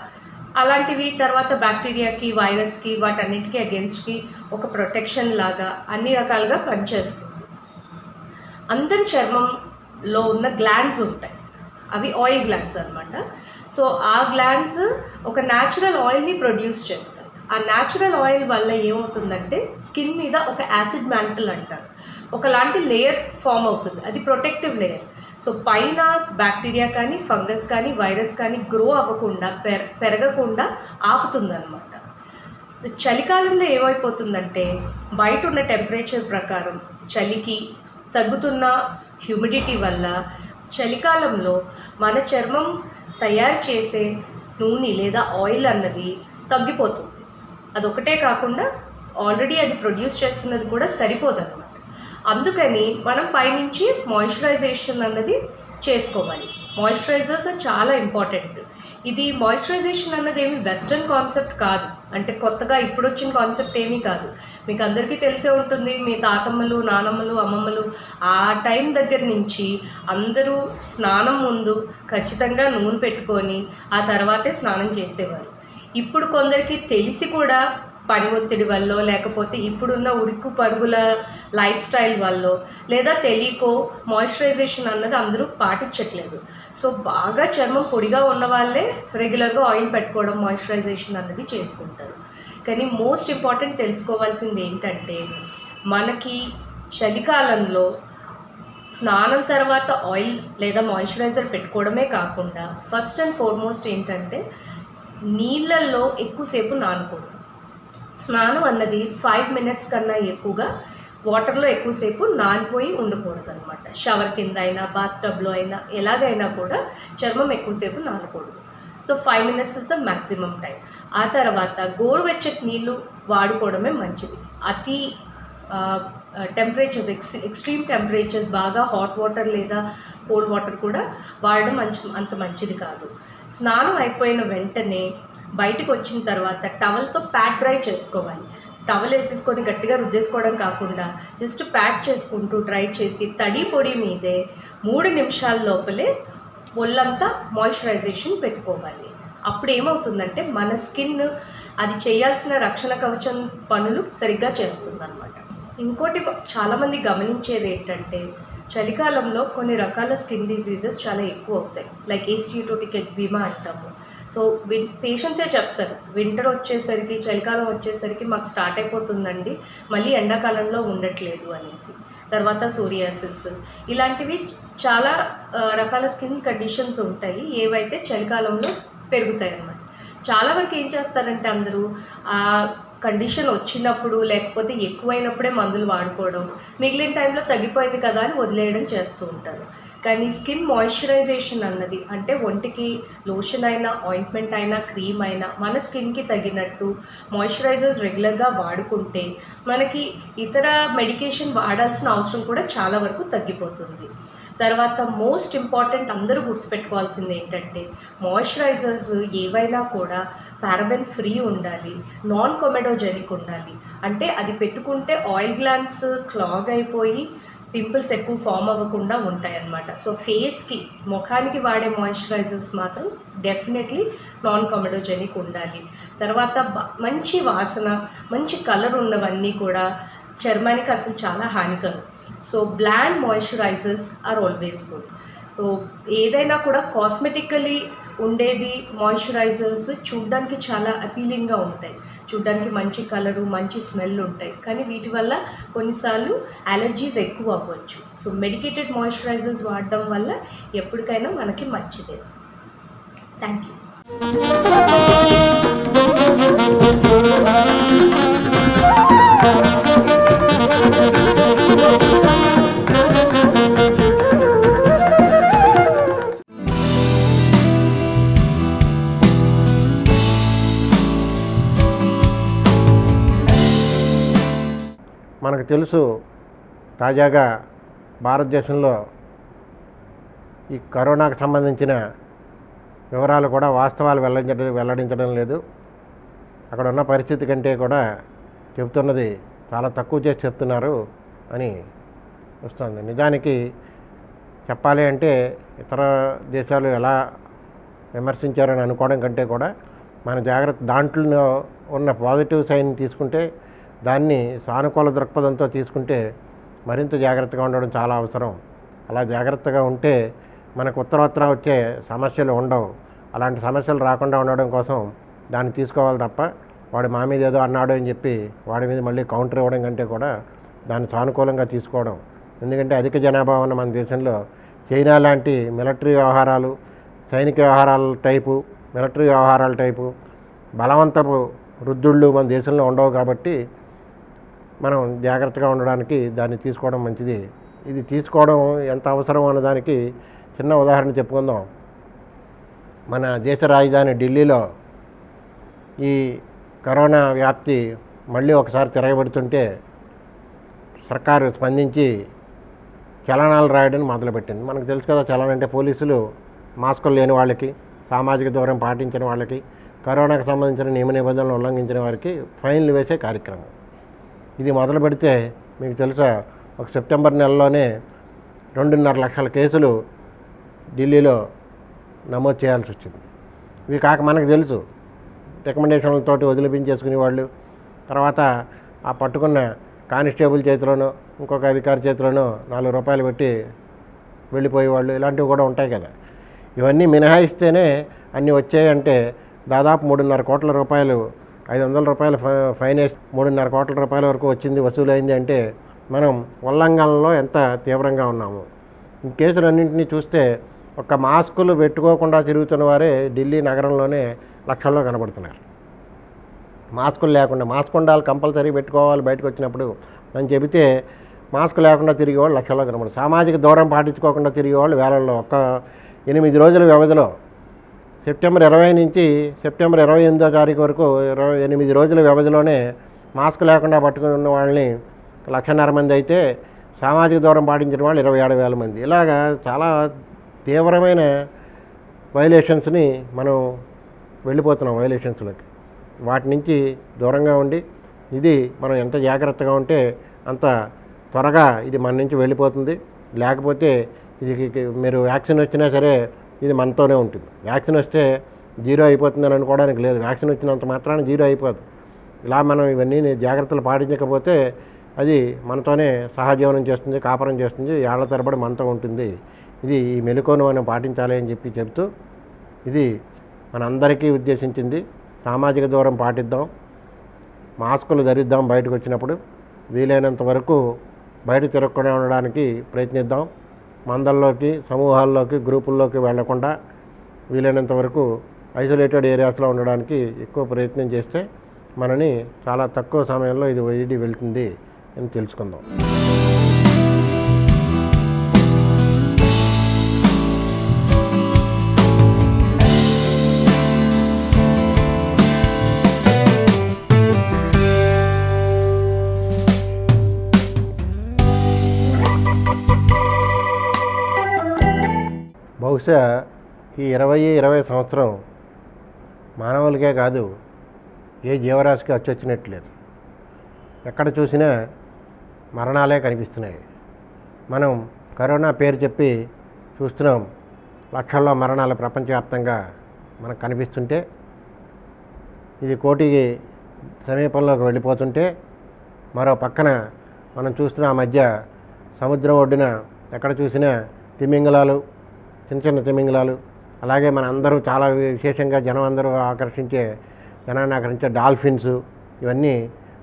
[SPEAKER 7] అలాంటివి తర్వాత బ్యాక్టీరియాకి, వైరస్కి, వాటన్నిటికీ అగెన్స్ట్కి ఒక ప్రొటెక్షన్ లాగా అన్ని రకాలుగా పనిచేస్తుంది. అందరి చర్మంలో ఉన్న గ్లాండ్స్ ఉంటాయి, అవి ఆయిల్ గ్లాండ్స్ అన్నమాట. సో ఆ గ్లాండ్స్ ఒక న్యాచురల్ ఆయిల్ని ప్రొడ్యూస్ చేస్తాయి. ఆ న్యాచురల్ ఆయిల్ వల్ల ఏమవుతుందంటే స్కిన్ మీద ఒక యాసిడ్ మ్యాంటల్ అంటారు, ఒకలాంటి లేయర్ ఫామ్ అవుతుంది. అది ప్రొటెక్టివ్ లేయర్. సో పైన బ్యాక్టీరియా కానీ, ఫంగస్ కానీ, వైరస్ కానీ గ్రో అవ్వకుండా, పెరగకుండా ఆపుతుందన్నమాట. చలికాలంలో ఏమైపోతుందంటే, బయట ఉన్న టెంపరేచర్ ప్రకారం చలికి తగ్గుతున్న హ్యూమిడిటీ వల్ల చలికాలంలో మన చర్మం తయారు చేసే నూనె లేదా ఆయిల్ అన్నది తగ్గిపోతుంది. అదొకటే కాకుండా ఆల్రెడీ అది ప్రొడ్యూస్ చేస్తున్నది కూడా సరిపోదన్నమాట. అందుకని మనం పైనుంచి మాయిశ్చరైజేషన్ అన్నది చేసుకోవాలి. మాయిశ్చరైజర్స్ చాలా ఇంపార్టెంట్. ఇది మాయిశ్చరైజేషన్ అన్నది ఏమి వెస్ట్రన్ కాన్సెప్ట్ కాదు, అంటే కొత్తగా ఇప్పుడు వచ్చిన కాన్సెప్ట్ ఏమీ కాదు. మీకు అందరికీ తెలిసే ఉంటుంది, మీ తాతమ్మలు, నానమ్మలు, అమ్మమ్మలు ఆ టైం దగ్గర నుంచి అందరూ స్నానం ముందు ఖచ్చితంగా నూనె పెట్టుకొని ఆ తర్వాతే స్నానం చేసేవారు. ఇప్పుడు కొందరికి తెలిసి కూడా పని ఒత్తిడి వల్ల, లేకపోతే ఇప్పుడున్న ఉరుకు పరుగుల లైఫ్ స్టైల్ వల్ల, లేదా తెలియకో మాయిశ్చరైజేషన్ అన్నది అందరూ పాటించట్లేదు. సో బాగా చర్మం పొడిగా ఉన్న వాళ్ళే రెగ్యులర్గా ఆయిల్ పెట్టుకోవడం, మాయిశ్చరైజేషన్ అన్నది చేసుకుంటారు. కానీ మోస్ట్ ఇంపార్టెంట్ తెలుసుకోవాల్సింది ఏంటంటే, మనకి చలికాలంలో స్నానం తర్వాత ఆయిల్ లేదా మాయిశ్చరైజర్ పెట్టుకోవడమే కాకుండా ఫస్ట్ అండ్ ఫార్మోస్ట్ ఏంటంటే నీళ్ళల్లో ఎక్కువసేపు నానకూడదు. స్నానం అన్నది 5 minutes కన్నా ఎక్కువగా వాటర్లో ఎక్కువసేపు నానిపోయి ఉండకూడదు అనమాట. షవర్ కింద అయినా, బాత్ టబ్లో అయినా, ఎలాగైనా కూడా చర్మం ఎక్కువసేపు నానకూడదు. So 5 minutes is the maximum time. ఆ తర్వాత గోరువెచ్చటి నీళ్ళు వాడుకోవడమే మంచిది. అతి టెంపరేచర్స్, ఎక్స్ట్రీమ్ టెంపరేచర్స్, బాగా హాట్ వాటర్ లేదా కోల్డ్ వాటర్ కూడా వాడడం అంత మంచిది కాదు. స్నానం అయిపోయిన వెంటనే బయటకు వచ్చిన తర్వాత టవల్తో ప్యాడ్ డ్రై చేసుకోవాలి. టవల్ వేసేసుకొని గట్టిగా రుద్దేసుకోవడం కాకుండా జస్ట్ ప్యాడ్ చేసుకుంటూ డ్రై చేసి తడి పొడి మీదే 3 నిమిషాల లోపలే ఒళ్ళంతా మాయిశ్చరైజేషన్ పెట్టుకోవాలి. అప్పుడు ఏమవుతుందంటే మన స్కిన్ అది చేయాల్సిన రక్షణ కవచం పనులు సరిగ్గా చేస్తుందన్నమాట. ఇంకోటి చాలామంది గమనించేది ఏంటంటే చలికాలంలో కొన్ని రకాల స్కిన్ డిజీజెస్ చాలా ఎక్కువ అవుతాయి. లైక్ ఏస్టియోటిక్ ఎగ్జిమా అంటాము. సో పేషెంట్సే చెప్తారు, వింటర్ వచ్చేసరికి, చలికాలం వచ్చేసరికి మాకు స్టార్ట్ అయిపోతుందండి, మళ్ళీ ఎండాకాలంలో ఉండట్లేదు అనేసి. తర్వాత సోరియాసిస్, ఇలాంటివి చాలా రకాల స్కిన్ కండిషన్స్ ఉంటాయి, ఏవైతే చలికాలంలో పెరుగుతాయి అన్నమాట. చాలా వరకు ఏం చేస్తారంటే అందరూ ఆ కండిషన్ వచ్చినప్పుడు లేకపోతే ఎక్కువైనప్పుడే మందులు వాడుకోవడం, మిగిలిన టైంలో తగ్గిపోయింది కదా అని వదిలేయడం చేస్తూ ఉంటారు. కానీ స్కిన్ మాయిశ్చరైజేషన్ అన్నది, అంటే ఒంటికి లోషన్ అయినా, ఆయింట్మెంట్ అయినా, క్రీమ్ అయినా మన స్కిన్కి తగినట్టు మాయిశ్చరైజర్స్ రెగ్యులర్గా వాడుకుంటే మనకి ఇతర మెడికేషన్ వాడాల్సిన అవసరం కూడా చాలా వరకు తగ్గిపోతుంది. తర్వాత మోస్ట్ ఇంపార్టెంట్ అందరూ గుర్తుపెట్టుకోవాల్సింది ఏంటంటే మాయిశ్చరైజర్స్ ఏవైనా కూడా పారాబెన్ ఫ్రీ ఉండాలి, నాన్ కొమెడోజెనిక్ ఉండాలి. అంటే అది పెట్టుకుంటే ఆయిల్ గ్లాండ్స్ క్లాగ్ అయిపోయి పింపుల్స్ ఎక్కువ ఫామ్ అవ్వకుండా ఉంటాయన్నమాట. సో ఫేస్కి, ముఖానికి వాడే మాయిశ్చరైజర్స్ మాత్రం డెఫినెట్లీ నాన్ కొమెడోజెనిక్ ఉండాలి. తర్వాత మంచి వాసన, మంచి కలర్ ఉన్నవన్నీ కూడా చర్మానికి అసలు చాలా హానికరం. So bland moisturisers are always good. So ఏదైనా కూడా కాస్మెటికలీ ఉండేది మాయిశ్చరైజర్స్ చూడ్డానికి చాలా అపీలింగ్గా ఉంటాయి, చూడ్డానికి మంచి కలరు, మంచి స్మెల్ ఉంటాయి, కానీ వీటి వల్ల కొన్నిసార్లు అలర్జీస్ ఎక్కువ అవ్వచ్చు. సో మెడికేటెడ్ మాయిశ్చరైజర్స్ వాడడం వల్ల ఎప్పటికైనా మనకి మంచిదే. Thank you.
[SPEAKER 1] మనకు తెలుసు, తాజాగా భారతదేశంలో ఈ కరోనాకు సంబంధించిన వివరాలు కూడా వాస్తవాలు వెల్లడించడం లేదు. అక్కడ ఉన్న పరిస్థితి కంటే కూడా చెబుతున్నది చాలా తక్కువ చేసి చెప్తున్నారు అని వస్తుంది. నిజానికి చెప్పాలి అంటే ఇతర దేశాలు ఎలా విమర్శించారని అనుకోవడం కంటే కూడా మన జాగ్రత్త, దాంట్లో ఉన్న పాజిటివ్ సైన్ తీసుకుంటే, దాన్ని సానుకూల దృక్పథంతో తీసుకుంటే మరింత జాగ్రత్తగా ఉండడం చాలా అవసరం. అలా జాగ్రత్తగా ఉంటే మనకు ఉత్తరోత్తర వచ్చే సమస్యలు ఉండవు. అలాంటి సమస్యలు రాకుండా ఉండడం కోసం దాన్ని తీసుకోవాలి తప్ప, వాడు మా మీద ఏదో అన్నాడు అని చెప్పి వాడి మీద మళ్ళీ కౌంటర్ ఇవ్వడం కంటే కూడా దాన్ని సానుకూలంగా తీసుకోవడం. ఎందుకంటే అధిక జనాభా ఉన్న మన దేశంలో చైనా లాంటి మిలిటరీ వ్యవహారాలు, సైనిక వ్యవహారాల టైపు, మిలిటరీ వ్యవహారాల టైపు బలవంతపు వృద్ధుళ్ళు మన దేశంలో ఉండవు. కాబట్టి మనం జాగ్రత్తగా ఉండడానికి దాన్ని తీసుకోవడం మంచిది. ఇది తీసుకోవడం ఎంత అవసరం అన్నదానికి చిన్న ఉదాహరణ చెప్పుకుందాం. మన దేశ రాజధాని ఢిల్లీలో ఈ కరోనా వ్యాప్తి మళ్ళీ ఒకసారి తిరగబడుతుంటే సర్కారు స్పందించి చలనాలు రాయడం మొదలుపెట్టింది. మనకు తెలుసు కదా, చలనం అంటే పోలీసులు మాస్కులు లేని వాళ్ళకి, సామాజిక దూరం పాటించిన వాళ్ళకి, కరోనాకు సంబంధించిన నియమ నిబంధనలు ఉల్లంఘించిన వారికి ఫైన్లు వేసే కార్యక్రమం. ఇది మొదలు పెడితే మీకు తెలుసా, ఒక సెప్టెంబర్ నెలలోనే 2.5 లక్షల కేసులు ఢిల్లీలో నమోదు చేయాల్సి వచ్చింది. ఇవి కాక మనకు తెలుసు, రికమెండేషన్లతోటి వదిలిపించేసుకునే వాళ్ళు, తర్వాత ఆ పట్టుకున్న కానిస్టేబుల్ చేతిలోనో ఇంకొక అధికారి చేతిలోనో 4 రూపాయలు పెట్టి వెళ్ళిపోయేవాళ్ళు, ఇలాంటివి కూడా ఉంటాయి కదా. ఇవన్నీ మినహాయిస్తేనే అన్నీ వచ్చాయంటే దాదాపు 3.5 కోట్ల రూపాయలు, 500 రూపాయలు ఫైన్ వేసి 3.5 కోట్ల రూపాయల వరకు వచ్చింది, వసూలైంది. అంటే మనం ఉల్లంఘనలో ఎంత తీవ్రంగా ఉన్నాము. ఈ కేసులన్నింటినీ చూస్తే ఒక్క మాస్కులు పెట్టుకోకుండా తిరుగుతున్న వారే ఢిల్లీ నగరంలోనే లక్షల్లో కనబడుతున్నారు. మాస్కులు లేకుండా, మాస్క్ ఉండాలి, కంపల్సరీ పెట్టుకోవాలి బయటకు వచ్చినప్పుడు అని చెబితే మాస్క్ లేకుండా తిరిగేవాళ్ళు లక్షల్లో కనబడతారు. సామాజిక దూరం పాటించుకోకుండా తిరిగేవాళ్ళు వేలల్లో. ఒక్క 8 రోజుల వ్యవధిలో సెప్టెంబర్ 20 నుంచి సెప్టెంబర్ 28వ తారీఖు వరకు 8 రోజుల వ్యవధిలోనే మాస్క్ లేకుండా పట్టుకున్న వాళ్ళని 1.5 లక్ష మంది అయితే సామాజిక దూరం పాటించిన వాళ్ళు 27,000 మంది. ఇలాగా చాలా తీవ్రమైన వైలేషన్స్ని మనం వెళ్ళిపోతున్నాం, వైలేషన్స్లోకి. వాటి నుంచి దూరంగా ఉండి ఇది మనం ఎంత జాగ్రత్తగా ఉంటే అంత త్వరగా ఇది మన నుంచి వెళ్ళిపోతుంది. లేకపోతే ఇది మీరు వ్యాక్సిన్ వచ్చినా సరే ఇది మనతోనే ఉంటుంది. వ్యాక్సిన్ వస్తే జీరో అయిపోతుందని అనుకోవడానికి లేదు. వ్యాక్సిన్ వచ్చినంత మాత్రాన జీరో అయిపోదు. ఇలా మనం ఇవన్నీ జాగ్రత్తలు పాటించకపోతే అది మనతోనే సహజీవనం చేస్తుంది, కాపురం చేస్తుంది, ఏళ్ల తరబడి మనతో ఉంటుంది. ఇది ఈ మెలకువను మనం పాటించాలి అని చెప్తూ ఇది మనందరికీ ఉద్దేశించింది. సామాజిక దూరం పాటిద్దాం, మాస్కులు ధరిద్దాం, బయటకు వచ్చినప్పుడు వీలైనంత వరకు బయట తిరగకుండా ఉండడానికి ప్రయత్నిద్దాం. మందల్లోకి, సమూహాల్లోకి, గ్రూపుల్లోకి వెళ్లకుండా వీలైనంత వరకు ఐసోలేటెడ్ ఏరియాస్లో ఉండడానికి ఎక్కువ ప్రయత్నం చేస్తే మనని చాలా తక్కువ సమయంలో ఇది వెళ్తుంది అని తెలుసుకుందాం. బహుశా ఈ 20 సంవత్సరం మానవులకే కాదు, ఏ జీవరాశికి అచ్చొచ్చినట్లేదు. ఎక్కడ చూసినా మరణాలే కనిపిస్తున్నాయి. మనం కరోనా పేరు చెప్పి చూస్తున్నాం, లక్షల్లో మరణాలు ప్రపంచవ్యాప్తంగా మనకు కనిపిస్తుంటే, ఇది కోటికి సమీపంలోకి వెళ్ళిపోతుంటే, మరో పక్కన మనం చూస్తున్న ఆ మధ్య సముద్రం ఒడ్డున ఎక్కడ చూసినా తిమింగలాలు, చిన్న తిమింగలాలు, అలాగే మన అందరూ చాలా విశేషంగా జనాన్ని ఆకర్షించే డాల్ఫిన్స్, ఇవన్నీ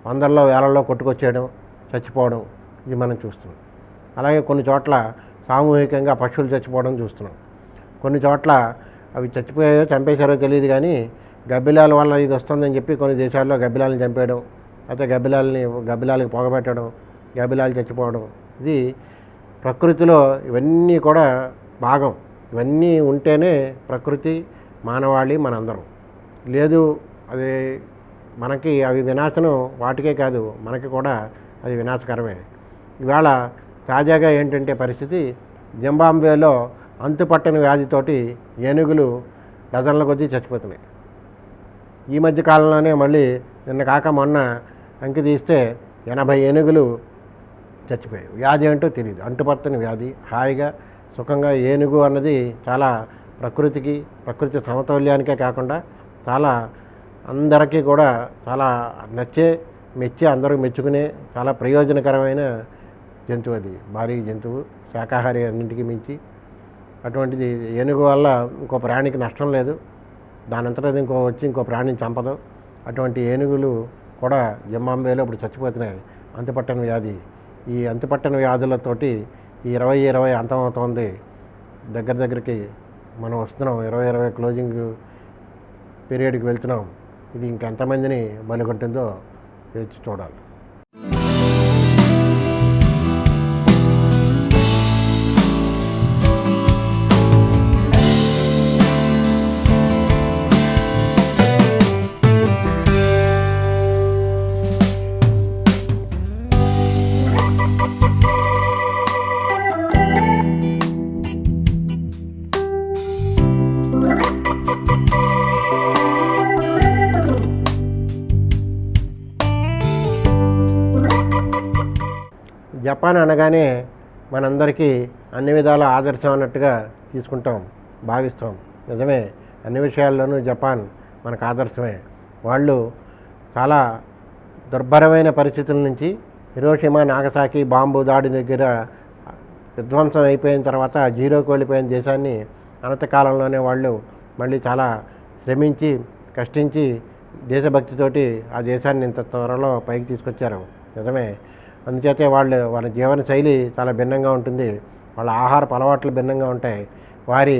[SPEAKER 1] వందల్లో వేలల్లో కొట్టుకొచ్చేయడం, చచ్చిపోవడం ఇది మనం చూస్తున్నాం. అలాగే కొన్ని చోట్ల సామూహికంగా పక్షులు చచ్చిపోవడం చూస్తున్నాం. కొన్ని చోట్ల అవి చచ్చిపోయాయో చంపేశారో తెలియదు కానీ గబ్బిలాల వల్ల ఇది వస్తుందని చెప్పి కొన్ని దేశాల్లో గబ్బిలాలను చంపేయడం, అయితే గబ్బిలాలకి పొగబెట్టడం, గబ్బిలాలు చచ్చిపోవడం, ఇది ప్రకృతిలో ఇవన్నీ కూడా భాగం. ఇవన్నీ ఉంటేనే ప్రకృతి, మానవాళి, మనందరం. లేదు అది మనకి అవి వినాశనం, వాటికే కాదు మనకి కూడా అది వినాశకరమే. ఇవాళ తాజాగా ఏంటంటే పరిస్థితి, జింబాబ్వేలో అంతుపట్టని వ్యాధితోటి ఏనుగులు డజన్ల కొద్దీ చచ్చిపోతున్నాయి. ఈ మధ్య కాలంలోనే మళ్ళీ నిన్న కాక మొన్న అంకి తీస్తే 80 ఏనుగులు చచ్చిపోయాయి. వ్యాధి ఏంటో తెలియదు, అంటుపట్టని వ్యాధి. హాయిగా సుఖంగా ఏనుగు అన్నది చాలా ప్రకృతి సమతౌల్యానికే కాకుండా చాలా అందరికీ కూడా చాలా మెచ్చి అందరూ మెచ్చుకునే చాలా ప్రయోజనకరమైన జంతువు. అది భారీ జంతువు, శాకాహారి అన్నింటికి మించి. అటువంటిది ఏనుగు వల్ల ఇంకో ప్రాణికి నష్టం లేదు, దానంతటా ఇంకో ప్రాణిని చంపదు. అటువంటి ఏనుగులు కూడా జింబాబ్వేలో ఇప్పుడు చచ్చిపోతున్నాయి, అంతుపట్టని వ్యాధి. ఈ అంతుపట్టని వ్యాధులతోటి ఈ 2020 అంతమవుతోంది. దగ్గరికి మనం వస్తున్నాం, 2020 క్లోజింగ్ పీరియడ్కి వెళ్తున్నాం. ఇది ఇంకెంతమందిని బలిగొంటుందో వేచి చూడాలి. జపాన్ అనగానే మనందరికీ అన్ని విధాల ఆదర్శం అన్నట్టుగా భావిస్తాం. నిజమే, అన్ని విషయాల్లోనూ జపాన్ మనకు ఆదర్శమే. వాళ్ళు చాలా దుర్భరమైన పరిస్థితుల నుంచి, హిరోషిమా నాగసాకి బాంబు దాడి దగ్గర విధ్వంసం అయిపోయిన తర్వాత జీరోకి వెళ్ళిపోయిన దేశాన్ని అనంతకాలంలోనే వాళ్ళు మళ్ళీ చాలా శ్రమించి కష్టించి దేశభక్తితోటి ఆ దేశాన్ని ఇంత త్వరలో పైకి తీసుకొచ్చారు. నిజమే, అందుచేతే వాళ్ళ జీవన శైలి చాలా భిన్నంగా ఉంటుంది, వాళ్ళ ఆహారపు అలవాట్లు భిన్నంగా ఉంటాయి, వారి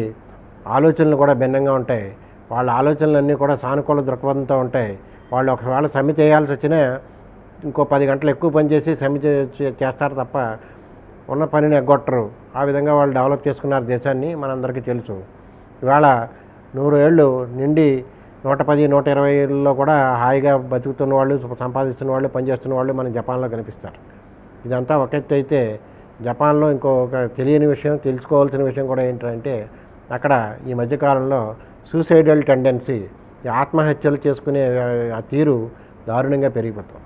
[SPEAKER 1] ఆలోచనలు కూడా భిన్నంగా ఉంటాయి. వాళ్ళ ఆలోచనలన్నీ కూడా సానుకూల దృక్పథంతో ఉంటాయి. వాళ్ళు ఒకవేళ సమ్మె చేయాల్సి వచ్చినా ఇంకో 10 గంటలు ఎక్కువ పనిచేసి సమ్మె చేస్తారు తప్ప ఉన్న పనిని ఎగ్గొట్టరు. ఆ విధంగా వాళ్ళు డెవలప్ చేసుకున్నారు దేశాన్ని, మనందరికీ తెలుసు. ఇవాళ 100 ఏళ్ళు నిండి 110, 120 ఏళ్ళలో కూడా హాయిగా బతుకుతున్న వాళ్ళు, సంపాదిస్తున్న వాళ్ళు, పనిచేస్తున్న వాళ్ళు మన జపాన్లో కనిపిస్తారు. ఇదంతా ఒక ఎత్తు అయితే, జపాన్లో ఇంకొక తెలియని విషయం, తెలుసుకోవాల్సిన విషయం కూడా ఏంటంటే, అక్కడ ఈ మధ్యకాలంలో సూసైడల్ టెండెన్సీ, ఆత్మహత్యలు చేసుకునే ఆ తీరు దారుణంగా పెరిగిపోతాం.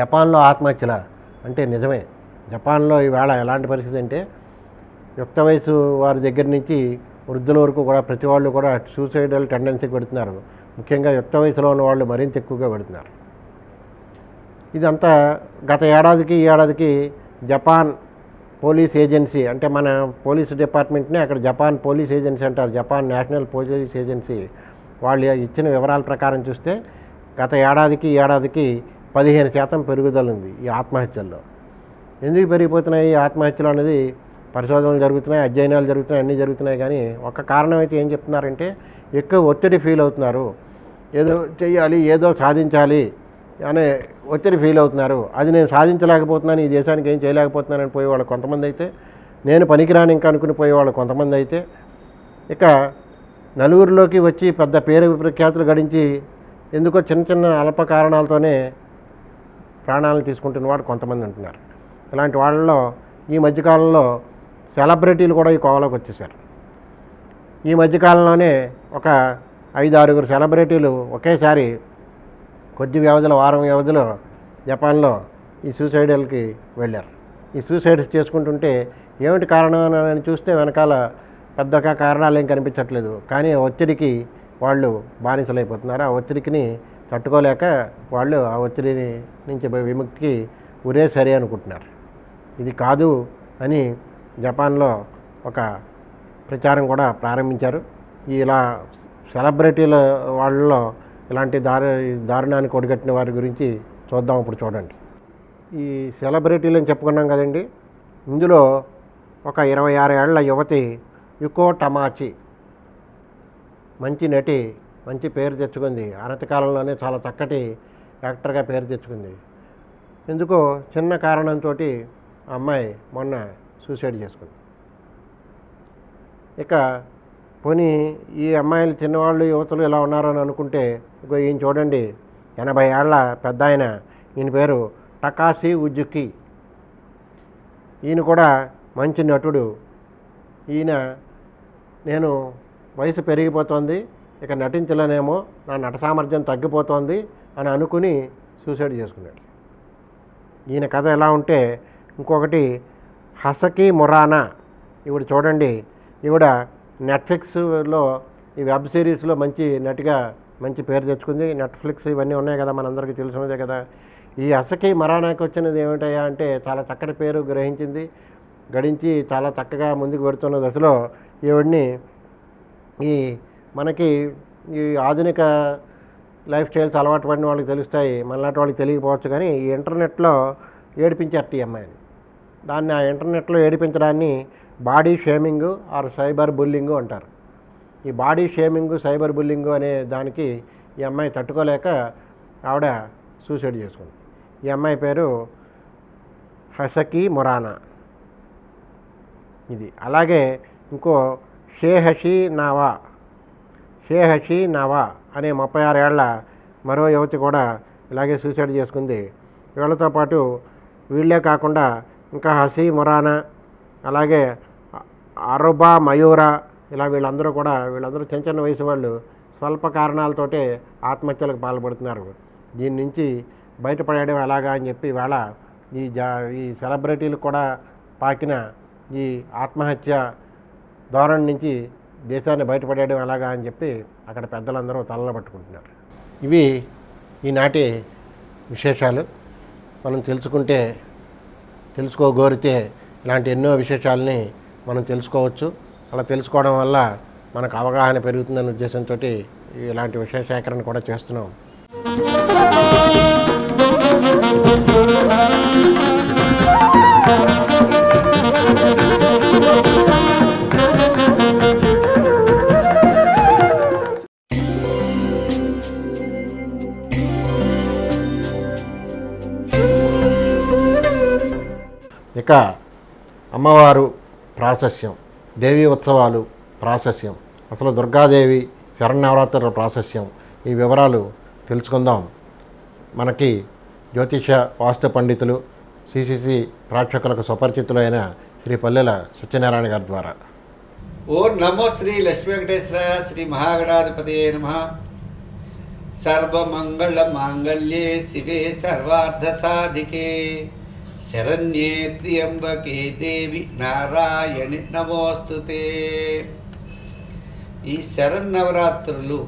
[SPEAKER 1] జపాన్లో ఆత్మహత్యల అంటే నిజమే. జపాన్లో ఈవేళ ఎలాంటి పరిస్థితి అంటే, యుక్త వయసు వారి దగ్గర నుంచి వృద్ధుల వరకు కూడా ప్రతి వాళ్ళు కూడా సూసైడల్ టెండెన్సీకి పెడుతున్నారు. ముఖ్యంగా యుక్త వయసులో ఉన్న వాళ్ళు మరింత ఎక్కువగా పెడుతున్నారు. ఇదంతా గత ఏడాదికి ఈ ఏడాదికి జపాన్ పోలీస్ ఏజెన్సీ, అంటే మన పోలీసు డిపార్ట్మెంట్ని అక్కడ జపాన్ పోలీస్ ఏజెన్సీ అంటారు, జపాన్ నేషనల్ పోలీస్ ఏజెన్సీ వాళ్ళు ఇచ్చిన వివరాల ప్రకారం చూస్తే గత ఏడాదికి ఈ ఏడాదికి 15% పెరుగుదల ఉంది ఈ ఆత్మహత్యల్లో. ఎందుకు పెరిగిపోతున్నాయి ఈ ఆత్మహత్యలు అనేది పరిశోధనలు జరుగుతున్నాయి, అధ్యయనాలు జరుగుతున్నాయి, అన్నీ జరుగుతున్నాయి. కానీ ఒక కారణం అయితే ఏం చెప్తున్నారంటే ఎక్కువ ఒత్తిడి ఫీల్ అవుతున్నారు, ఏదో చెయ్యాలి, ఏదో సాధించాలి అనే ఒత్తిడి ఫీల్ అవుతున్నారు. అది నేను సాధించలేకపోతున్నాను, ఈ దేశానికి ఏం చేయలేకపోతున్నానని పోయేవాళ్ళు కొంతమంది అయితే, నేను పనికిరాని ఇంకా అనుకుని పోయేవాళ్ళు కొంతమంది అయితే, ఇక నలుగురిలోకి వచ్చి పెద్ద పేరు ప్రఖ్యాతులు గడించి ఎందుకో చిన్న చిన్న అల్ప కారణాలతోనే ప్రాణాలను తీసుకుంటున్నవాడు కొంతమంది ఉంటున్నారు. ఇలాంటి వాళ్ళలో ఈ మధ్యకాలంలో సెలబ్రిటీలు కూడా ఈ కోవలోకి వచ్చేసారు. ఈ మధ్యకాలంలోనే ఒక 5-6 సెలబ్రిటీలు ఒకేసారి కొద్ది వ్యవధిలో, వారం వ్యవధిలో జపాన్లో ఈ సూసైడల్కి వెళ్ళారు. ఈ సూసైడ్స్ చేసుకుంటుంటే ఏమిటి కారణం అని చూస్తే వెనకాల పెద్దగా కారణాలు ఏం కనిపించట్లేదు. కానీ ఒత్తిడికి వాళ్ళు బానిసలైపోతున్నారు. ఆ ఒత్తిడికి తట్టుకోలేక వాళ్ళు ఆ ఒత్తిడి నుంచి విముక్తికి ఉరే సరే అనుకుంటున్నారు. ఇది కాదు అని జపాన్లో ఒక ప్రచారం కూడా ప్రారంభించారు. ఇలా సెలబ్రిటీల వాళ్ళలో ఇలాంటి దారుణానికి ఒడిగట్టిన వారి గురించి చూద్దాం. ఇప్పుడు చూడండి, ఈ సెలబ్రిటీలు అని చెప్పుకున్నాం కదండి, ఇందులో ఒక 26 ఏళ్ల యువతి యుకో టమాచి మంచి నటి, మంచి పేరు తెచ్చుకుంది. అనతి కాలంలోనే చాలా చక్కటి యాక్టర్గా పేరు తెచ్చుకుంది. ఎందుకో చిన్న కారణంతో ఆ అమ్మాయి మొన్న సూసైడ్ చేసుకుంది. ఇక పోనీ ఈ అమ్మాయిలు చిన్నవాళ్ళు యువతులు ఇలా ఉన్నారని అనుకుంటే, ఇగో ఈయన చూడండి, 80 ఏళ్ల పెద్ద ఆయన, ఈయన పేరు టకాషి ఉజుకి. ఈయన కూడా మంచి నటుడు. ఈయన నేను వయసు పెరిగిపోతుంది, ఇక నటించలేనేమో, నా నట సామర్థ్యం తగ్గిపోతుంది అని అనుకుని సూసైడ్ చేసుకున్నాడు. ఈయన కథ ఎలా ఉంటే, ఇంకొకటి హసకి మురానా, ఈవిడ చూడండి, ఈవిడ నెట్ఫ్లిక్స్లో ఈ వెబ్ సిరీస్లో మంచి నటిగా మంచి పేరు తెచ్చుకుంది. నెట్ఫ్లిక్స్ ఇవన్నీ ఉన్నాయి కదా, మనందరికీ తెలిసినదే కదా. ఈ హసకి మురానాకి వచ్చినది ఏమిటయ్యా అంటే, చాలా చక్కటి పేరు గడించి చాలా చక్కగా ముందుకు పెడుతున్న దశలో ఈవిడ్ని ఈ మనకి ఈ ఆధునిక లైఫ్ స్టైల్స్ అలవాటు పడిన వాళ్ళకి తెలుస్తాయి, మనలాంటి వాళ్ళకి తెలియకపోవచ్చు. కానీ ఈ ఇంటర్నెట్లో ఏడిపించారు ఈ అమ్మాయిని. దాన్ని ఆ ఇంటర్నెట్లో ఏడిపించడాన్ని body shaming or cyber bullying అంటారు. ఈ బాడీ షేమింగ్, సైబర్ బుల్లింగ్ అనే దానికి ఈ అమ్మాయి తట్టుకోలేక ఆవిడ సూసైడ్ చేసుకుంది. ఈ అమ్మాయి పేరు హసకి మురానా. ఇది అలాగే ఇంకో షేహషి నావా అనే 36 ఏళ్ల మరో యువతి కూడా ఇలాగే సూసైడ్ చేసుకుంది. వీళ్ళతో పాటు వీళ్ళే కాకుండా ఇంకా హసీ మురానా, అలాగే అరుబా మయూరా, ఇలా వీళ్ళందరూ చిన్న చిన్న వయసు వాళ్ళు స్వల్ప కారణాలతోటే ఆత్మహత్యలకు పాల్పడుతున్నారు. దీని నుంచి బయటపడేయడం ఎలాగా అని చెప్పి ఇవాళ ఈ సెలబ్రిటీలకు కూడా పాకిన ఈ ఆత్మహత్య ధోరణి నుంచి దేశాన్ని బయటపడేయడం ఎలాగా అని చెప్పి అక్కడ పెద్దలందరూ తలలు పట్టుకుంటున్నారు. ఇవి ఈనాటి విశేషాలు. మనం తెలుసుకోగోరితే ఇలాంటి ఎన్నో విశేషాలని మనం తెలుసుకోవచ్చు. అలా తెలుసుకోవడం వల్ల మనకు అవగాహన పెరుగుతుందనే ఉద్దేశంతో ఇలాంటి విషయ సేకరణ కూడా చేస్తున్నాం. ఇక అమ్మవారు ప్రాశస్యం, దేవీ ఉత్సవాలు ప్రాశస్యం, అసలు దుర్గాదేవి శరన్నవరాత్రుల ప్రాశస్యం, ఈ వివరాలు తెలుసుకుందాం. మనకి జ్యోతిష వాస్తు పండితులు, సిసిసి ప్రేక్షకులకు సుపరిచితులైన శ్రీ పల్లెల సత్యనారాయణ గారి ద్వారా.
[SPEAKER 8] ఓం నమో శ్రీ లక్ష్మీ వెంకటేశ్వర శ్రీ మహాగణాధిపతయే నమః. సర్వమంగళ మాంగళ్యే శివే సర్వార్థ సాధికే శరణ్యే త్ర్యంబకే దేవి నారాయణి నమోస్తుతే. ఈ శరన్నవరాత్రులు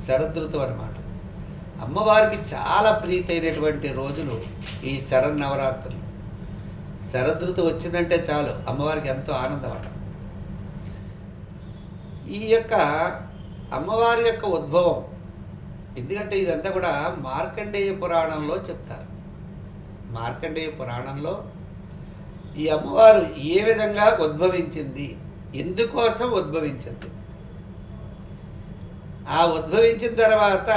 [SPEAKER 8] శరదృతువు అన్నమాట. అమ్మవారికి చాలా ప్రీతైనటువంటి రోజులు ఈ శరన్నవరాత్రులు. శరదృతు వచ్చిందంటే చాలు అమ్మవారికి ఎంతో ఆనందం అట. ఈ యొక్క అమ్మవారి యొక్క ఉద్భవం, ఎందుకంటే ఇదంతా కూడా మార్కండేయ పురాణంలో చెప్తారు. మార్కండేయ పురాణంలో ఈ అమ్మవారు ఏ విధంగా ఉద్భవించింది, ఎందుకోసం ఉద్భవించింది, ఆ ఉద్భవించిన తర్వాత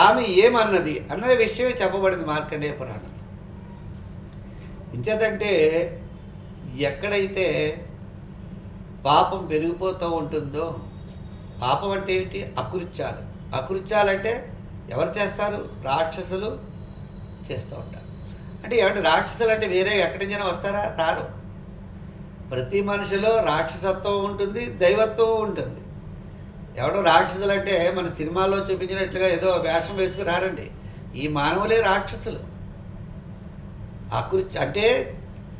[SPEAKER 8] ఆమె ఏమన్నది అన్నది విషయమే చెప్పబడింది మార్కండేయ పురాణం. ఇంచేతంటే ఎక్కడైతే పాపం పెరిగిపోతూ ఉంటుందో, పాపం అంటే ఏంటి? అకృత్యాలు. అకృత్యాలు అంటే ఎవరు చేస్తారు? రాక్షసులు చేస్తూ ఉంటారు. అంటే ఏమంటే రాక్షసులు అంటే వేరే ఎక్కడి నుంచి వస్తారా? రారు. ప్రతి మనిషిలో రాక్షసత్వం ఉంటుంది, దైవత్వం ఉంటుంది. ఎవడో రాక్షసులు అంటే మన సినిమాల్లో చూపించినట్లుగా ఏదో వేషం వేసుకుని రారండి. ఈ మానవులే రాక్షసులు. అకృత్య అంటే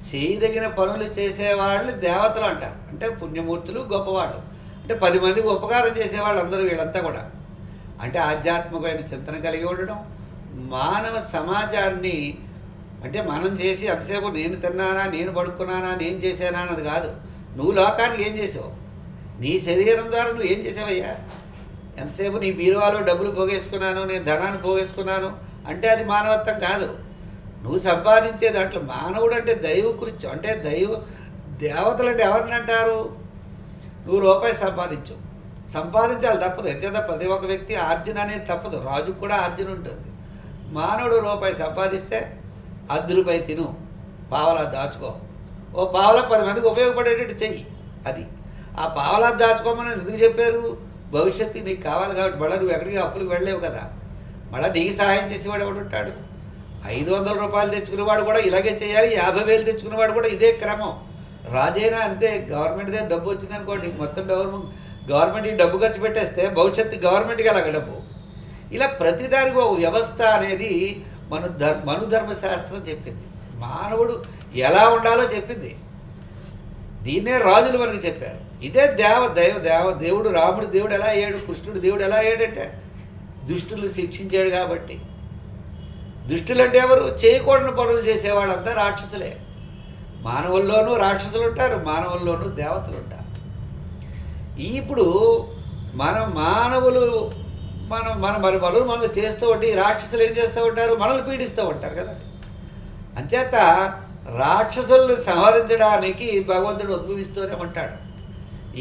[SPEAKER 8] చేయదగిన పనులు చేసేవాళ్ళని దేవతలు అంటారు. అంటే పుణ్యమూర్తులు, గొప్పవాళ్ళు. అంటే 10 మందికి ఉపకారం చేసేవాళ్ళు అందరూ వీళ్ళంతా కూడా. అంటే ఆధ్యాత్మికమైన చింతన కలిగి ఉండడం, మానవ సమాజాన్ని అంటే మనం చేసి అంతసేపు నేను తిన్నానా, నేను పడుకున్నానా, నేను చేశానా అన్నది కాదు. నువ్వు లోకానికి ఏం చేసావు? నీ శరీరం ద్వారా నువ్వు ఏం చేసావయ్యా? ఎంతసేపు నీ బీరువాలో డబ్బులు పోగేసుకున్నాను, నేను ధనాన్ని పోగేసుకున్నాను అంటే అది మానవత్వం కాదు. నువ్వు సంపాదించే దాంట్లో మానవుడు అంటే దైవకృత్యం. అంటే దేవతలు అంటే ఎవరిని అంటారు? నువ్వు రూపాయి సంపాదించాలి, తప్పదు. ఎంచేత ప్రతి ఒక్క వ్యక్తి ఆర్జన అనేది తప్పదు. రాజుకు కూడా ఆర్జన ఉంటుంది. మానవుడు రూపాయి సంపాదిస్తే ₹10 తిను, పావలా దాచుకో. ఓ పావలా 10 మందికి ఉపయోగపడేటట్టు చెయ్యి. అది ఆ పావలా దాచుకోమని ఎందుకు చెప్పారు? భవిష్యత్తు నీకు కావాలి కాబట్టి. మళ్ళీ నువ్వు ఎక్కడికి అప్పులకు వెళ్ళలేవు కదా. మళ్ళీ నీకు సహాయం చేసేవాడు ఎవడు ఉంటాడు? ₹500 తెచ్చుకునేవాడు కూడా ఇలాగే చేయాలి, 50,000 తెచ్చుకునేవాడు కూడా ఇదే క్రమం. రాజైనా అంతే. గవర్నమెంట్ దగ్గర డబ్బు వచ్చిందనుకోండి, మొత్తం గవర్నమెంట్కి డబ్బు ఖర్చు పెట్టేస్తే భవిష్యత్తు గవర్నమెంట్కి అలాగ డబ్బు. ఇలా ప్రతిదానికి ఒక వ్యవస్థ అనేది మనుధర్మశాస్త్రం చెప్పింది. మానవుడు ఎలా ఉండాలో చెప్పింది. దీన్నే రాజులు మనకు చెప్పారు. ఇదే దేవుడు. రాముడు దేవుడు ఎలా అయ్యాడు? కృష్ణుడు దేవుడు ఎలా అయ్యాడంటే దుష్టులు శిక్షించాడు కాబట్టి. దుష్టులు అంటే ఎవరు? చేయకూడని పనులు చేసేవాళ్ళంతా రాక్షసులే. మానవుల్లోనూ రాక్షసులు ఉంటారు, మానవుల్లోనూ దేవతలు ఉంటారు. ఇప్పుడు మానవులు మన పనులు మనల్ని చేస్తూ ఉంటే ఈ రాక్షసులు ఏం చేస్తూ ఉంటారు? మనల్ని పీడిస్తూ ఉంటారు కదా. అంచేత రాక్షసులను సంహరించడానికి భగవంతుడు ఉద్భవిస్తూనే ఉంటాడు.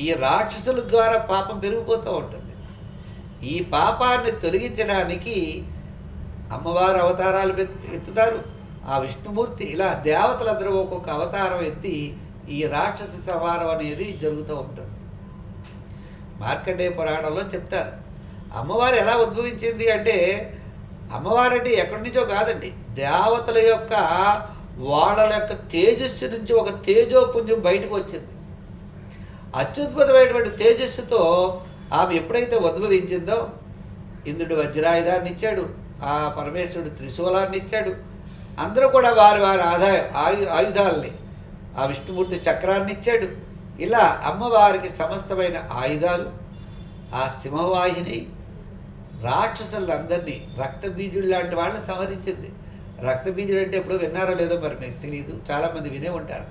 [SPEAKER 8] ఈ రాక్షసుల ద్వారా పాపం పెరిగిపోతూ ఉంటుంది. ఈ పాపాన్ని తొలగించడానికి అమ్మవారు అవతారాలు ఎత్తుతారు. ఆ విష్ణుమూర్తి ఇలా దేవతలందరూ ఒక్కొక్క అవతారం ఎత్తి ఈ రాక్షస సంహారం అనేది జరుగుతూ ఉంటుంది. మార్కండేయ పురాణంలో చెప్తారు. అమ్మవారు ఎలా ఉద్భవించింది అంటే, అమ్మవారు అంటే ఎక్కడి నుంచో కాదండి, దేవతల యొక్క వాళ్ళ యొక్క తేజస్సు నుంచి ఒక తేజోపుంజం బయటకు వచ్చింది. అత్యద్భుతమైనటువంటి తేజస్సుతో ఆమె ఎప్పుడైతే ఉద్భవించిందో, ఇంద్రుడు వజ్రాయుధాన్ని ఇచ్చాడు, ఆ పరమేశ్వరుడు త్రిశూలాన్ని ఇచ్చాడు. అందరూ కూడా వారి వారి ఆయుధాలని, ఆ విష్ణుమూర్తి చక్రాన్ని ఇచ్చాడు. ఇలా అమ్మవారికి సమస్తమైన ఆయుధాలు, ఆ సింహవాహిని రాక్షసులందరినీ, రక్తబీజుడు లాంటి వాళ్ళని సంహరించింది. రక్తబీజుడు అంటే ఎప్పుడో విన్నారో లేదో మరి మీకు తెలియదు, చాలామంది వినే ఉంటారు.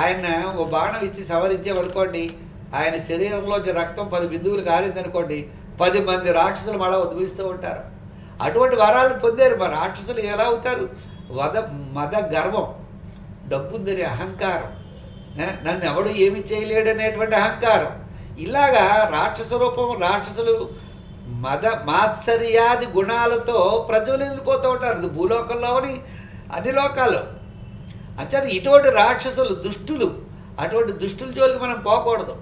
[SPEAKER 8] ఆయన ఓ బాణం ఇచ్చి సంహరించామనుకోండి, ఆయన శరీరంలోంచి రక్తం 10 బిందువులు కారిందనుకోండి, 10 మంది రాక్షసులు మళ్ళీ ఉద్భవిస్తూ ఉంటారు. అటువంటి వరాలు పొందారు. మరి రాక్షసులు ఎలా అవుతారు? మద గర్వం, డబ్బుందని అహంకారం, నన్ను ఎవడు ఏమి చేయలేడనేటువంటి అహంకారం. ఇలాగా రాక్షస రూపం, రాక్షసులు మాత్సర్యాది గుణాలతో ప్రజ్వలిల్లిపోతూ ఉంటారు. ఇది భూలోకంలోని అన్ని లోకాల్లో. అంచేత ఇటువంటి రాక్షసులు దుష్టులు, అటువంటి దుష్టుల జోలికి మనం పోకూడదు.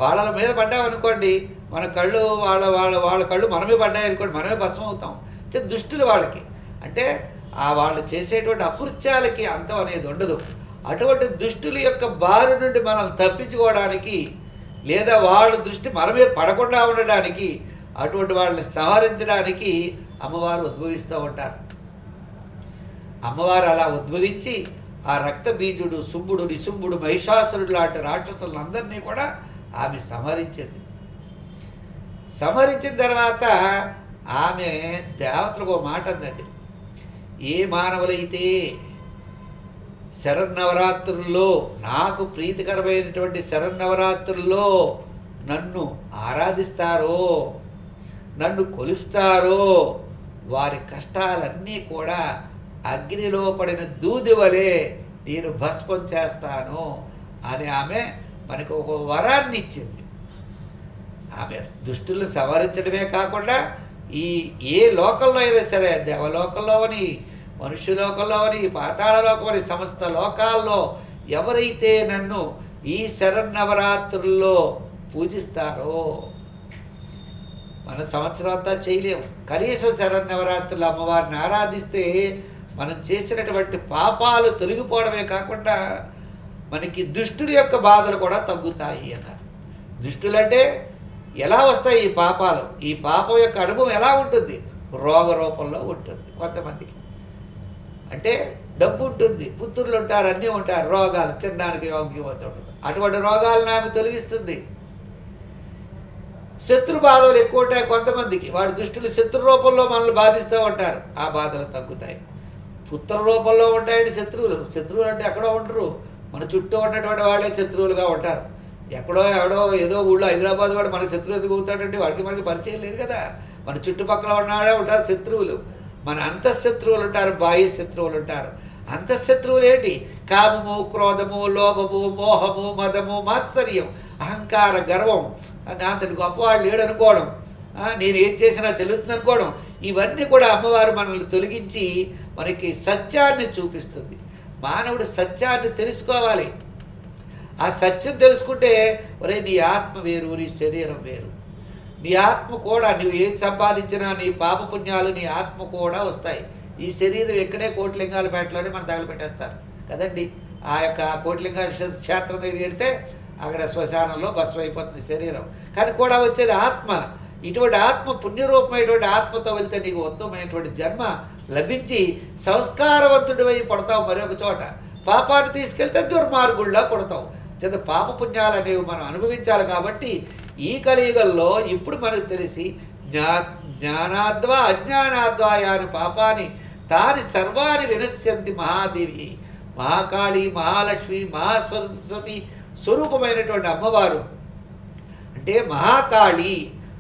[SPEAKER 8] వాళ్ళ మీద పడ్డామనుకోండి, మన కళ్ళు వాళ్ళ కళ్ళు మనమే పడ్డాయనుకోండి, మనమే భస్మం అవుతాం. దుష్టులు వాళ్ళకి అంటే వాళ్ళు చేసేటువంటి అకృత్యాలకి అంతం అనేది ఉండదు. అటువంటి దుష్టుల యొక్క బారి నుండి మనం తప్పించుకోవడానికి, లేదా వాళ్ళ దృష్టి మన మీద పడకుండా ఉండడానికి, అటువంటి వాళ్ళని సంహరించడానికి అమ్మవారు ఉద్భవిస్తూ ఉంటారు. అమ్మవారు అలా ఉద్భవించి ఆ రక్తబీజుడు, శుంభుడు, నిశుంభుడు, మహిషాసురుడు లాంటి రాక్షసులందరినీ కూడా ఆమె సంహరించింది. సంహరించిన తర్వాత ఆమె దేవతలకు ఒక మాట అందండి, ఏ మానవులైతే శరన్నవరాత్రుల్లో నాకు ప్రీతికరమైనటువంటి శరన్నవరాత్రుల్లో నన్ను ఆరాధిస్తారో, నన్ను కొలుస్తారో, వారి కష్టాలన్నీ కూడా అగ్నిలో పడిన దూది వలె నేను భస్మం చేస్తాను అని ఆమె మనకు ఒక వరాన్ని ఇచ్చింది. ఆమె దుష్టులను సంహరించడమే కాకుండా ఏ లోకంలో అయినా సరే, దేవలోకంలో అని, మనుష్యలోకంలో అని, పాతాళలోకం అని, సమస్త లోకాల్లో ఎవరైతే నన్ను ఈ శరన్నవరాత్రుల్లో పూజిస్తారో, మన సంవత్సరం అంతా చేయలేము, కనీసం శరన్నవరాత్రులు అమ్మవారిని ఆరాధిస్తే మనం చేసినటువంటి పాపాలు తొలగిపోవడమే కాకుండా మనకి దుష్టుల యొక్క బాధలు కూడా తగ్గుతాయి అన్నారు. దుష్టులంటే ఎలా వస్తాయి ఈ పాపాలు? ఈ పాపం యొక్క అనుభవం ఎలా ఉంటుంది? రోగ రూపంలో ఉంటుంది. కొంతమందికి అంటే డబ్బు ఉంటుంది, పుత్రులు ఉంటారు, అన్నీ ఉంటారు, రోగాలు తినడానికి యోగ్యం అవుతుంది. అటువంటి రోగాలను ఆమె తొలగిస్తుంది. శత్రు బాధలు ఎక్కువ ఉంటాయి కొంతమందికి, వాడి దుష్టులు శత్రు రూపంలో మనల్ని బాధిస్తూ ఉంటారు, ఆ బాధలు తగ్గుతాయి. పుత్ర రూపంలో ఉంటాయండి శత్రువులు. శత్రువులు అంటే ఎక్కడో ఉండరు, మన చుట్టూ ఉన్నటువంటి వాళ్ళే శత్రువులుగా ఉంటారు. ఎక్కడో ఎవడో ఏదో ఊళ్ళో హైదరాబాద్ వాడు మన శత్రువు ఎందుకు అవుతాడంటే వాడికి మనకి పరిచయం లేదు కదా. మన చుట్టుపక్కల ఉన్నవాడే ఉంటారు శత్రువులు. మన అంతఃశత్రువులు ఉంటారు, బాహ్య శత్రువులు ఉంటారు. అంతఃశత్రువులు ఏంటి? కామము, క్రోధము, లోభము, మోహము, మదము, మాత్సర్యం, అహంకార, గర్వం, అంతటి గొప్పవాళ్ళు లేడనుకోవడం, నేను ఏం చేసినా చెల్లుతుంది అనుకోవడం. ఇవన్నీ కూడా అమ్మవారు మనల్ని తొలగించి మనకి సత్యాన్ని చూపిస్తుంది. మానవుడు సత్యాన్ని తెలుసుకోవాలి. ఆ సత్యం తెలుసుకుంటే ఒరే నీ ఆత్మ వేరు, నీ శరీరం వేరు. నీ ఆత్మ కూడా నువ్వు ఏం సంపాదించినా నీ పాపపుణ్యాలు నీ ఆత్మ కూడా వస్తాయి. ఈ శరీరం ఎక్కడే కోటిలింగాల పేటలోనే మనం తగలపెట్టేస్తారు కదండి. ఆ యొక్క కోటిలింగాల క్షేత్రం దగ్గర పెడితే అక్కడ శ్మశానంలో భస్మం అయిపోతుంది శరీరం. కానీ కూడా వచ్చేది ఆత్మ. ఇటువంటి ఆత్మ పుణ్యరూపమైనటువంటి ఆత్మతో వెళ్తే నీకు ఉత్తమమైనటువంటి జన్మ లభించి సంస్కారవంతుడివై పడతావు మరొక చోట. పాపాన్ని తీసుకెళ్తే దుర్మార్గుళ్ళ పడతావు. చేత పాపపుణ్యాలు అనేవి మనం అనుభవించాలి. కాబట్టి ఈ కలియుగంలో ఇప్పుడు మనకు తెలిసి జ్ఞానాద్వా అజ్ఞానాద్వాయాని పాపాని తాని సర్వాని వినశ్యంతి మహాదేవి. మహాకాళి, మహాలక్ష్మి, మహాసరస్వతి స్వరూపమైనటువంటి అమ్మవారు అంటే మహాకాళి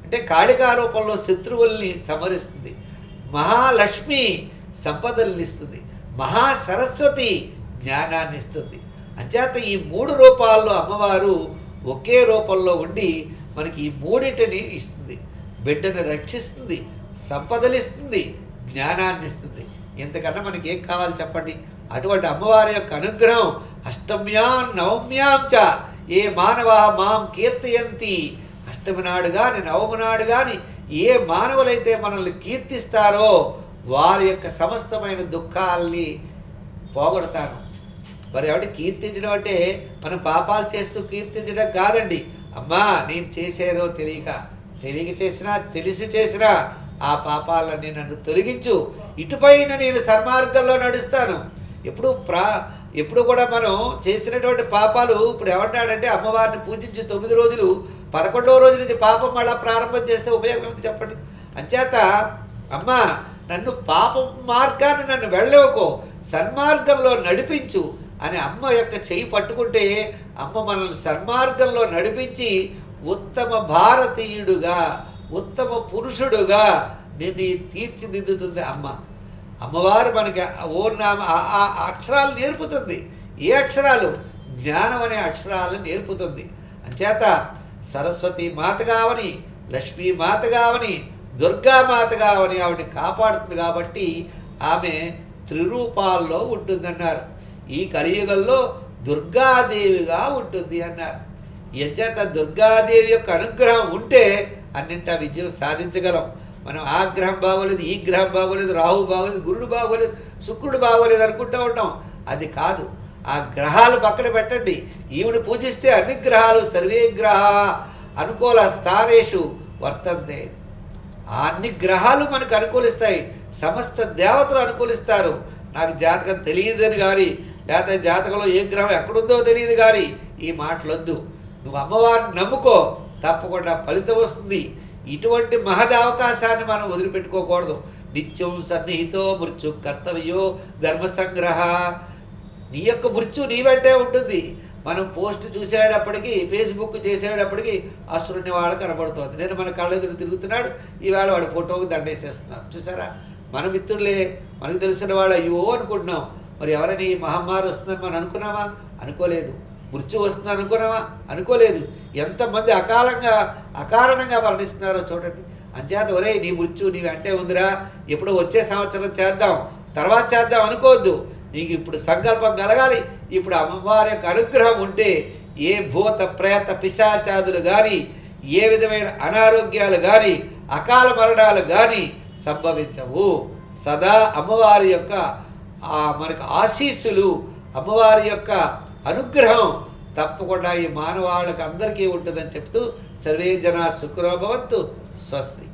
[SPEAKER 8] అంటే కాళికా రూపంలో శత్రువుల్ని సంహరిస్తుంది. మహాలక్ష్మి సంపదల్ని ఇస్తుంది. మహాసరస్వతి జ్ఞానాన్ని ఇస్తుంది. అంచేత ఈ మూడు రూపాల్లో అమ్మవారు ఒకే రూపంలో ఉండి మనకి ఈ మూడింటిని ఇస్తుంది. బిడ్డను రక్షిస్తుంది, సంపదలిస్తుంది, జ్ఞానాన్ని ఇస్తుంది. ఇంతకన్నా మనకి ఏం కావాలి చెప్పండి? అటువంటి అమ్మవారి యొక్క అనుగ్రహం అష్టమ్యాం నవమ్యాం చ ఏ మానవ మాం కీర్తయంతి. అష్టమి నాడు కానీ నవమి నాడు కానీ ఏ మానవులైతే మనల్ని కీర్తిస్తారో వారి యొక్క సమస్తమైన దుఃఖాల్ని పోగొడతాను. మరి ఎవరి కీర్తించడం అంటే మనం పాపాలు చేస్తూ కీర్తించడం కాదండి. అమ్మా నేను చేశానో తెలియక చేసినా తెలిసి చేసినా ఆ పాపాలన్నీ నన్ను తొలగించు, ఇటుపైన నేను సన్మార్గంలో నడుస్తాను. ఎప్పుడు కూడా మనం చేసినటువంటి పాపాలు ఇప్పుడు ఏమంటాడంటే అమ్మవారిని పూజించి 9 రోజులు 11వ రోజు నుంచి పాపం మళ్ళా ప్రారంభం చేస్తే ఉపయోగం ఏమిటి చెప్పండి? అంచేత అమ్మ నన్ను పాప మార్గాన్ని నన్ను వెళ్ళవకో, సన్మార్గంలో నడిపించు అని అమ్మ యొక్క చెయ్యి పట్టుకుంటే అమ్మ మనల్ని సన్మార్గంలో నడిపించి ఉత్తమ భారతీయుడుగా, ఉత్తమ పురుషుడుగా నిన్ను తీర్చిదిద్దుతుంది అమ్మ. అమ్మవారు మనకి ఓర్నామ ఆ అక్షరాలు నేర్పుతుంది. ఏ అక్షరాలు? జ్ఞానం అనే అక్షరాలు నేర్పుతుంది. అంచేత సరస్వతి మాత కావని, లక్ష్మీ మాత కావని, దుర్గామాత కావని ఆవిడని కాపాడుతుంది. కాబట్టి ఆమె త్రిరూపాల్లో ఉంటుందన్నారు. ఈ కలియుగంలో దుర్గాదేవిగా ఉంటుంది అన్నారు. ఎంచేత దుర్గాదేవి యొక్క అనుగ్రహం ఉంటే అన్నింటా విజయం సాధించగలం. మనం ఆ గ్రహం బాగోలేదు, ఈ గ్రహం బాగోలేదు, రాహు బాగోలేదు, గురుడు బాగోలేదు, శుక్రుడు బాగోలేదు అనుకుంటూ ఉంటాం. అది కాదు. ఆ గ్రహాలు పక్కన పెట్టండి. ఈవిని పూజిస్తే అన్ని గ్రహాలు సర్వే గ్రహ అనుకూల స్థానేషు వర్తంతే. ఆ అన్ని గ్రహాలు మనకు అనుకూలిస్తాయి. సమస్త దేవతలు అనుకూలిస్తారు. నాకు జాతకం తెలియదని కానీ, లేకపోతే జాతకంలో ఏ గ్రహం ఎక్కడుందో తెలియదు కానీ ఈ మాటలొద్దు. నువ్వు అమ్మవారిని నమ్ముకో, తప్పకుండా ఫలితం వస్తుంది. ఇటువంటి మహద్ అవకాశాన్ని మనం వదిలిపెట్టుకోకూడదు. నిత్యం సన్నిహితో మృత్యు కర్తవ్యో ధర్మ సంగ్రహ. నీ యొక్క మృత్యు నీ వెంటే ఉంటుంది. మనం పోస్ట్ చూసేటప్పటికి, ఫేస్బుక్ చేసేటప్పటికి అసురుని వాళ్ళు కనబడుతుంది. నేను మన కళ్ళెదురు తిరుగుతున్నాడు, ఈవేళ వాడు ఫోటోకి దండేసేస్తున్నాం. చూసారా, మన మిత్రులే, మనకు తెలిసిన వాళ్ళు అయ్యో అనుకుంటున్నాం. మరి ఎవరైనా ఈ మహమ్మారి వస్తుందని మనం అనుకున్నామా? అనుకోలేదు. మృత్యు వస్తుంది అనుకున్నామా? అనుకోలేదు. ఎంతమంది అకారణంగా మరణిస్తున్నారో చూడండి. అంచేత ఒరే నీ మృత్యు నీ వెంటే ఉందిరా, ఎప్పుడు వచ్చే సంవత్సరం చేద్దాం, తర్వాత చేద్దాం అనుకోవద్దు. నీకు ఇప్పుడు సంకల్పం కలగాలి. ఇప్పుడు అమ్మవారి యొక్క అనుగ్రహం ఉంటే ఏ భూత ప్రేత పిశాచాదులు కానీ, ఏ విధమైన అనారోగ్యాలు కానీ, అకాల మరణాలు కానీ సంభవించవు. సదా అమ్మవారి యొక్క మనకు ఆశీస్సులు, అమ్మవారి యొక్క అనుగ్రహం తప్పకుండా ఈ మానవాళ్ళకి అందరికీ ఉంటుందని చెప్తూ సర్వే జనా సుఖినో భవంతు. స్వస్తి.